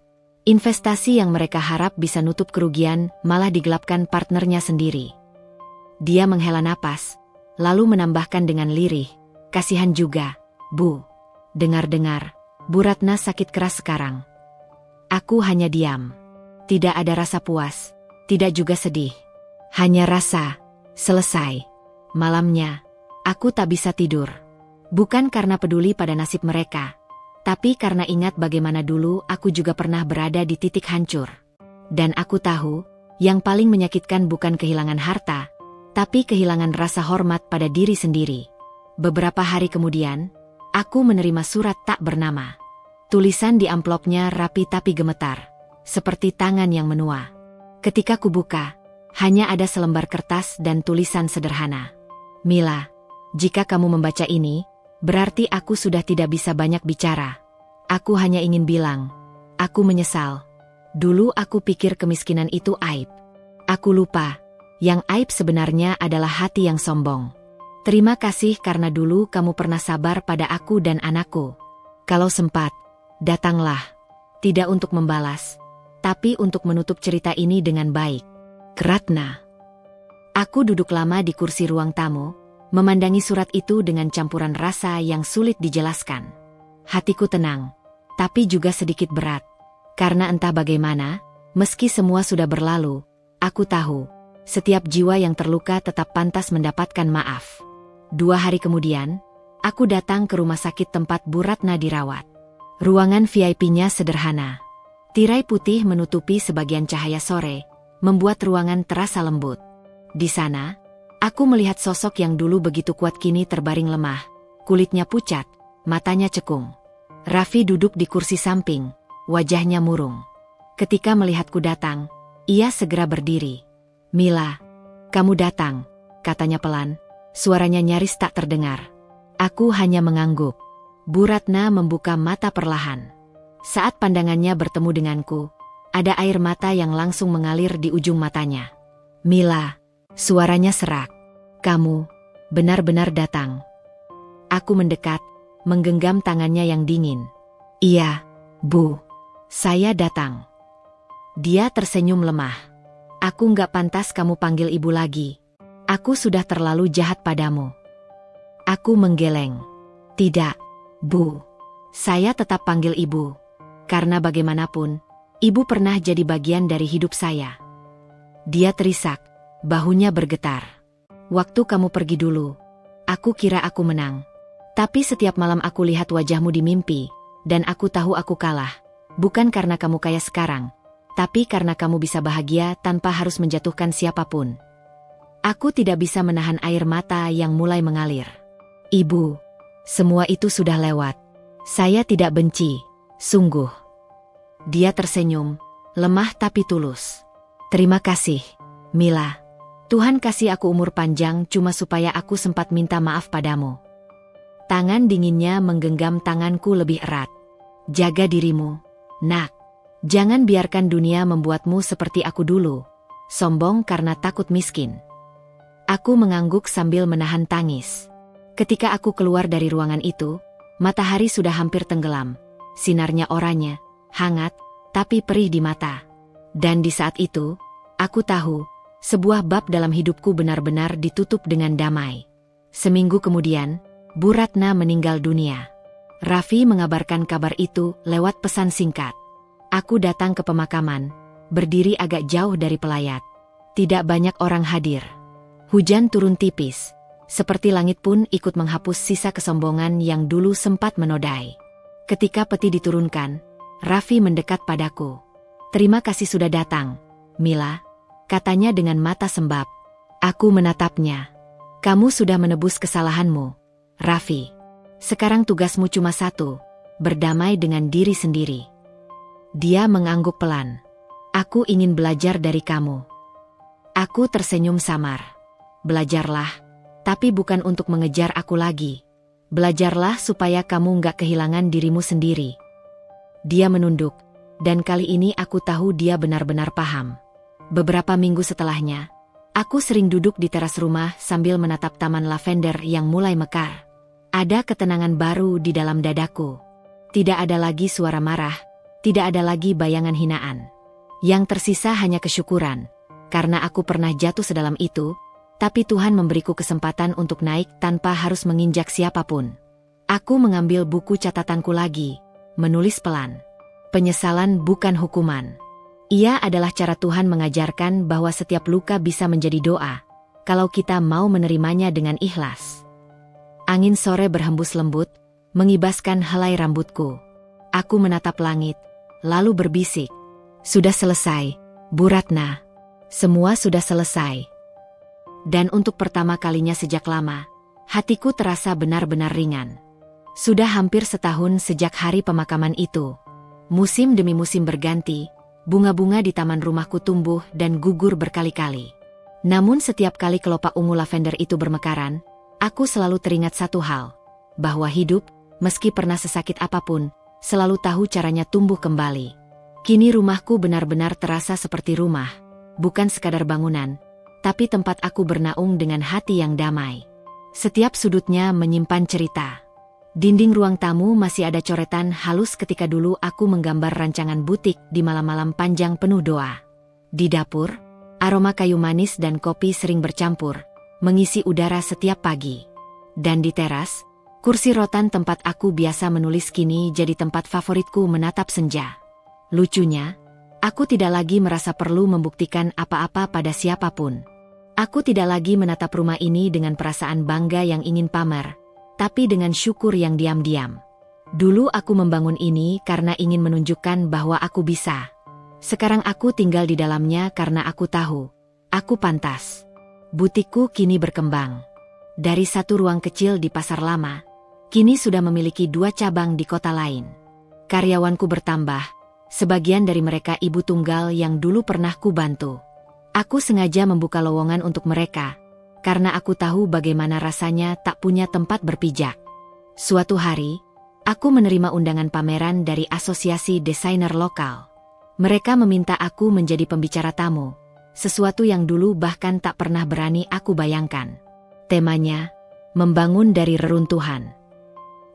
Investasi yang mereka harap bisa nutup kerugian malah digelapkan partnernya sendiri. Dia menghela napas, lalu menambahkan dengan lirih, kasihan juga, Bu. Dengar-dengar, Bu Ratna sakit keras sekarang. Aku hanya diam. Tidak ada rasa puas, tidak juga sedih. Hanya rasa, selesai. Malamnya, aku tak bisa tidur. Bukan karena peduli pada nasib mereka, tapi karena ingat bagaimana dulu aku juga pernah berada di titik hancur. Dan aku tahu, yang paling menyakitkan bukan kehilangan harta, tapi kehilangan rasa hormat pada diri sendiri. Beberapa hari kemudian, aku menerima surat tak bernama. Tulisan di amplopnya rapi tapi gemetar, seperti tangan yang menua. Ketika kubuka, hanya ada selembar kertas dan tulisan sederhana. Mila, jika kamu membaca ini, berarti aku sudah tidak bisa banyak bicara. Aku hanya ingin bilang, aku menyesal. Dulu aku pikir kemiskinan itu aib. Aku lupa. Yang aib sebenarnya adalah hati yang sombong. Terima kasih karena dulu kamu pernah sabar pada aku dan anakku. Kalau sempat, datanglah. Tidak untuk membalas, tapi untuk menutup cerita ini dengan baik. Ratna. Aku duduk lama di kursi ruang tamu, memandangi surat itu dengan campuran rasa yang sulit dijelaskan. Hatiku tenang, tapi juga sedikit berat. Karena entah bagaimana, meski semua sudah berlalu, aku tahu, setiap jiwa yang terluka tetap pantas mendapatkan maaf. 2 hari kemudian, aku datang ke rumah sakit tempat Bu Ratna dirawat. Ruangan VIP-nya sederhana. Tirai putih menutupi sebagian cahaya sore, membuat ruangan terasa lembut. Di sana, aku melihat sosok yang dulu begitu kuat kini terbaring lemah, kulitnya pucat, matanya cekung. Raffi duduk di kursi samping, wajahnya murung. Ketika melihatku datang, ia segera berdiri. Mila, kamu datang, katanya pelan, suaranya nyaris tak terdengar. Aku hanya mengangguk. Bu Ratna membuka mata perlahan. Saat pandangannya bertemu denganku, ada air mata yang langsung mengalir di ujung matanya. Mila, suaranya serak. Kamu benar-benar datang. Aku mendekat, menggenggam tangannya yang dingin. Iya, Bu, saya datang. Dia tersenyum lemah. Aku nggak pantas kamu panggil ibu lagi. Aku sudah terlalu jahat padamu. Aku menggeleng. Tidak, Bu. Saya tetap panggil Ibu. Karena bagaimanapun, Ibu pernah jadi bagian dari hidup saya. Dia terisak, bahunya bergetar. Waktu kamu pergi dulu, aku kira aku menang. Tapi setiap malam aku lihat wajahmu di mimpi, dan aku tahu aku kalah. Bukan karena kamu kaya sekarang, tapi karena kamu bisa bahagia tanpa harus menjatuhkan siapapun. Aku tidak bisa menahan air mata yang mulai mengalir. Ibu, semua itu sudah lewat. Saya tidak benci, sungguh. Dia tersenyum, lemah tapi tulus. Terima kasih, Mila. Tuhan kasih aku umur panjang cuma supaya aku sempat minta maaf padamu. Tangan dinginnya menggenggam tanganku lebih erat. Jaga dirimu, nak. Jangan biarkan dunia membuatmu seperti aku dulu, sombong karena takut miskin. Aku mengangguk sambil menahan tangis. Ketika aku keluar dari ruangan itu, matahari sudah hampir tenggelam. Sinarnya oranye, hangat, tapi perih di mata. Dan di saat itu, aku tahu, sebuah bab dalam hidupku benar-benar ditutup dengan damai. Seminggu kemudian, Bu Ratna meninggal dunia. Raffi mengabarkan kabar itu lewat pesan singkat. Aku datang ke pemakaman, berdiri agak jauh dari pelayat. Tidak banyak orang hadir. Hujan turun tipis. Seperti langit pun ikut menghapus sisa kesombongan yang dulu sempat menodai. Ketika peti diturunkan, Raffi mendekat padaku. Terima kasih sudah datang, Mila, katanya dengan mata sembab. Aku menatapnya. Kamu sudah menebus kesalahanmu, Raffi. Sekarang tugasmu cuma satu, berdamai dengan diri sendiri. Dia mengangguk pelan. Aku ingin belajar dari kamu. Aku tersenyum samar. Belajarlah. Tapi bukan untuk mengejar aku lagi. Belajarlah supaya kamu nggak kehilangan dirimu sendiri. Dia menunduk, dan kali ini aku tahu dia benar-benar paham. Beberapa minggu setelahnya, aku sering duduk di teras rumah sambil menatap taman lavender yang mulai mekar. Ada ketenangan baru di dalam dadaku. Tidak ada lagi suara marah, tidak ada lagi bayangan hinaan. Yang tersisa hanya kesyukuran, karena aku pernah jatuh sedalam itu, tapi Tuhan memberiku kesempatan untuk naik tanpa harus menginjak siapapun. Aku mengambil buku catatanku lagi, menulis pelan. Penyesalan bukan hukuman. Ia adalah cara Tuhan mengajarkan bahwa setiap luka bisa menjadi doa, kalau kita mau menerimanya dengan ikhlas. Angin sore berhembus lembut, mengibaskan helai rambutku. Aku menatap langit, lalu berbisik. Sudah selesai, Bu Ratna. Semua sudah selesai. Dan untuk pertama kalinya sejak lama, hatiku terasa benar-benar ringan. Sudah hampir setahun sejak hari pemakaman itu. Musim demi musim berganti, bunga-bunga di taman rumahku tumbuh dan gugur berkali-kali. Namun setiap kali kelopak ungu lavender itu bermekaran, aku selalu teringat satu hal, bahwa hidup, meski pernah sesakit apapun, selalu tahu caranya tumbuh kembali. Kini rumahku benar-benar terasa seperti rumah, bukan sekadar bangunan, tapi tempat aku bernaung dengan hati yang damai. Setiap sudutnya menyimpan cerita. Dinding ruang tamu masih ada coretan halus ketika dulu aku menggambar rancangan butik di malam-malam panjang penuh doa. Di dapur, aroma kayu manis dan kopi sering bercampur, mengisi udara setiap pagi. Dan di teras, kursi rotan tempat aku biasa menulis kini jadi tempat favoritku menatap senja. Lucunya, aku tidak lagi merasa perlu membuktikan apa-apa pada siapapun. Aku tidak lagi menatap rumah ini dengan perasaan bangga yang ingin pamer, tapi dengan syukur yang diam-diam. Dulu aku membangun ini karena ingin menunjukkan bahwa aku bisa. Sekarang aku tinggal di dalamnya karena aku tahu, aku pantas. Butikku kini berkembang. Dari satu ruang kecil di pasar lama, kini sudah memiliki 2 cabang di kota lain. Karyawanku bertambah. Sebagian dari mereka ibu tunggal yang dulu pernah kubantu. Aku sengaja membuka lowongan untuk mereka, karena aku tahu bagaimana rasanya tak punya tempat berpijak. Suatu hari, aku menerima undangan pameran dari Asosiasi Desainer Lokal. Mereka meminta aku menjadi pembicara tamu, sesuatu yang dulu bahkan tak pernah berani aku bayangkan. Temanya, membangun dari reruntuhan.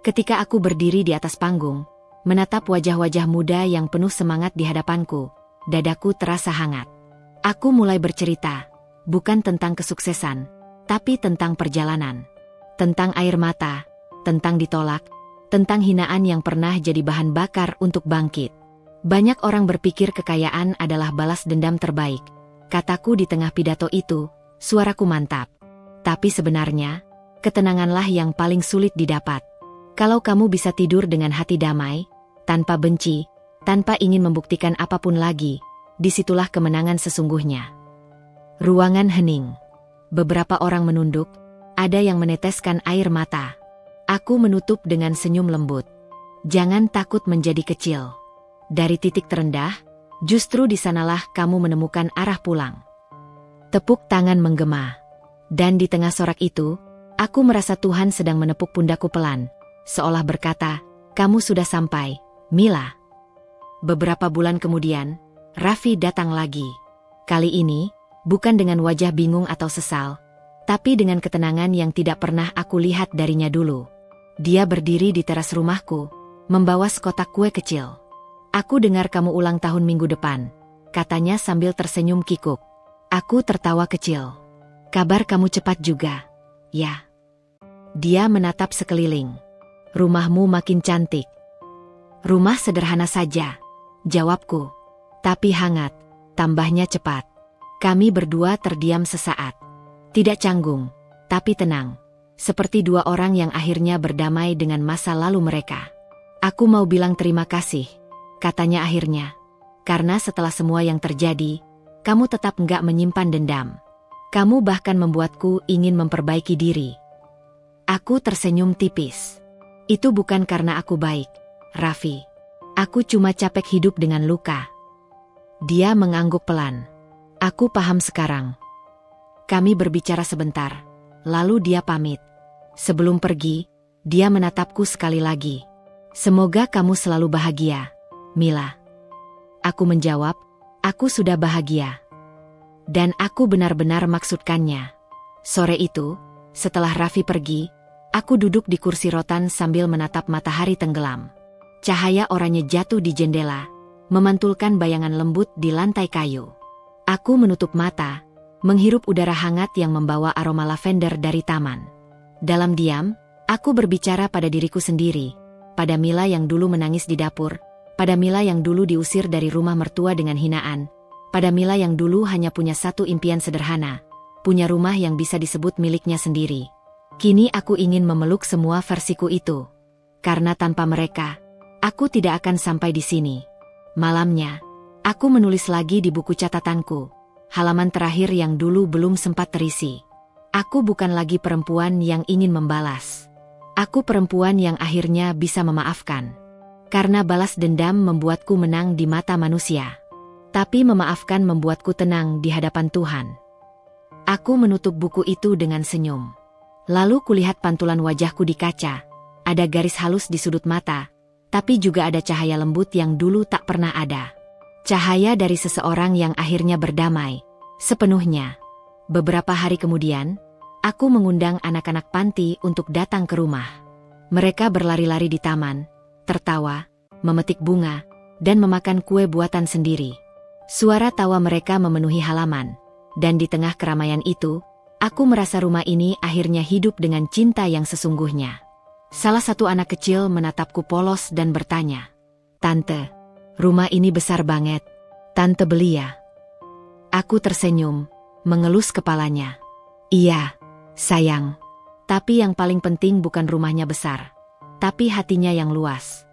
Ketika aku berdiri di atas panggung, menatap wajah-wajah muda yang penuh semangat di hadapanku, dadaku terasa hangat. Aku mulai bercerita, bukan tentang kesuksesan, tapi tentang perjalanan. Tentang air mata, tentang ditolak, tentang hinaan yang pernah jadi bahan bakar untuk bangkit. Banyak orang berpikir kekayaan adalah balas dendam terbaik. Kataku di tengah pidato itu, suaraku mantap. Tapi sebenarnya, ketenanganlah yang paling sulit didapat. Kalau kamu bisa tidur dengan hati damai, tanpa benci, tanpa ingin membuktikan apapun lagi, disitulah kemenangan sesungguhnya. Ruangan hening. Beberapa orang menunduk, ada yang meneteskan air mata. Aku menutup dengan senyum lembut. Jangan takut menjadi kecil. Dari titik terendah, justru di sanalah kamu menemukan arah pulang. Tepuk tangan menggema. Dan di tengah sorak itu, aku merasa Tuhan sedang menepuk pundakku pelan, seolah berkata, "Kamu sudah sampai, Mila." Beberapa bulan kemudian, Raffi datang lagi. Kali ini, bukan dengan wajah bingung atau sesal, tapi dengan ketenangan yang tidak pernah aku lihat darinya dulu. Dia berdiri di teras rumahku, membawa sekotak kue kecil. "Aku dengar kamu ulang tahun minggu depan," katanya sambil tersenyum kikuk. Aku tertawa kecil. "Kabar kamu cepat juga." "Ya." Dia menatap sekeliling. "Rumahmu makin cantik." "Rumah sederhana saja," jawabku. "Tapi hangat," tambahnya cepat. Kami berdua terdiam sesaat. Tidak canggung, tapi tenang. Seperti dua orang yang akhirnya berdamai dengan masa lalu mereka. "Aku mau bilang terima kasih," katanya akhirnya. "Karena setelah semua yang terjadi, kamu tetap nggak menyimpan dendam. Kamu bahkan membuatku ingin memperbaiki diri." Aku tersenyum tipis. "Itu bukan karena aku baik, Raffi. Aku cuma capek hidup dengan luka." Dia mengangguk pelan. "Aku paham sekarang." Kami berbicara sebentar, lalu dia pamit. Sebelum pergi, dia menatapku sekali lagi. "Semoga kamu selalu bahagia, Mila." Aku menjawab, "Aku sudah bahagia." Dan aku benar-benar maksudkannya. Sore itu, setelah Raffi pergi, aku duduk di kursi rotan sambil menatap matahari tenggelam. Cahaya oranye jatuh di jendela, memantulkan bayangan lembut di lantai kayu. Aku menutup mata, menghirup udara hangat yang membawa aroma lavender dari taman. Dalam diam, aku berbicara pada diriku sendiri, pada Mila yang dulu menangis di dapur, pada Mila yang dulu diusir dari rumah mertua dengan hinaan, pada Mila yang dulu hanya punya satu impian sederhana, punya rumah yang bisa disebut miliknya sendiri. Kini aku ingin memeluk semua versiku itu. Karena tanpa mereka, aku tidak akan sampai di sini. Malamnya, aku menulis lagi di buku catatanku, halaman terakhir yang dulu belum sempat terisi. Aku bukan lagi perempuan yang ingin membalas. Aku perempuan yang akhirnya bisa memaafkan. Karena balas dendam membuatku menang di mata manusia. Tapi memaafkan membuatku tenang di hadapan Tuhan. Aku menutup buku itu dengan senyum. Lalu kulihat pantulan wajahku di kaca. Ada garis halus di sudut mata, tapi juga ada cahaya lembut yang dulu tak pernah ada. Cahaya dari seseorang yang akhirnya berdamai, sepenuhnya. Beberapa hari kemudian, aku mengundang anak-anak panti untuk datang ke rumah. Mereka berlari-lari di taman, tertawa, memetik bunga, dan memakan kue buatan sendiri. Suara tawa mereka memenuhi halaman, dan di tengah keramaian itu, aku merasa rumah ini akhirnya hidup dengan cinta yang sesungguhnya. Salah satu anak kecil menatapku polos dan bertanya, "Tante, rumah ini besar banget. Tante beli ya?" Aku tersenyum, mengelus kepalanya. "Iya, sayang. Tapi yang paling penting bukan rumahnya besar, tapi hatinya yang luas."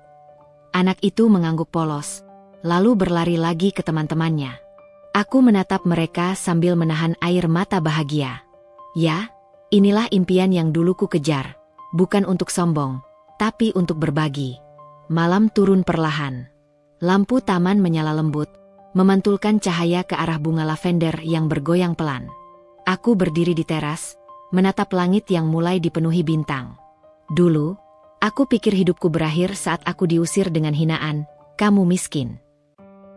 Anak itu mengangguk polos, lalu berlari lagi ke teman-temannya. Aku menatap mereka sambil menahan air mata bahagia. Ya, inilah impian yang dulu ku kejar. Bukan untuk sombong, tapi untuk berbagi. Malam turun perlahan. Lampu taman menyala lembut, memantulkan cahaya ke arah bunga lavender yang bergoyang pelan. Aku berdiri di teras, menatap langit yang mulai dipenuhi bintang. Dulu, aku pikir hidupku berakhir saat aku diusir dengan hinaan, "Kamu miskin."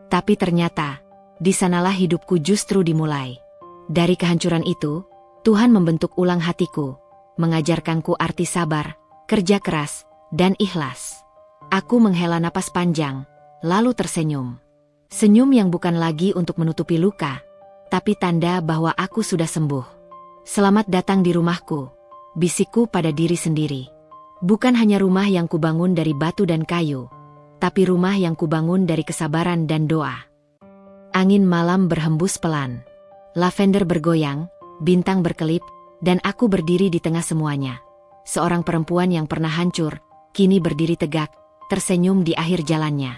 Tapi ternyata, di sanalah hidupku justru dimulai. Dari kehancuran itu, Tuhan membentuk ulang hatiku, mengajarkanku arti sabar, kerja keras, dan ikhlas. Aku menghela napas panjang, lalu tersenyum. Senyum yang bukan lagi untuk menutupi luka, tapi tanda bahwa aku sudah sembuh. Selamat datang di rumahku, bisikku pada diri sendiri. Bukan hanya rumah yang kubangun dari batu dan kayu, tapi rumah yang kubangun dari kesabaran dan doa. Angin malam berhembus pelan. Lavender bergoyang, bintang berkelip, dan aku berdiri di tengah semuanya. Seorang perempuan yang pernah hancur, kini berdiri tegak, tersenyum di akhir jalannya.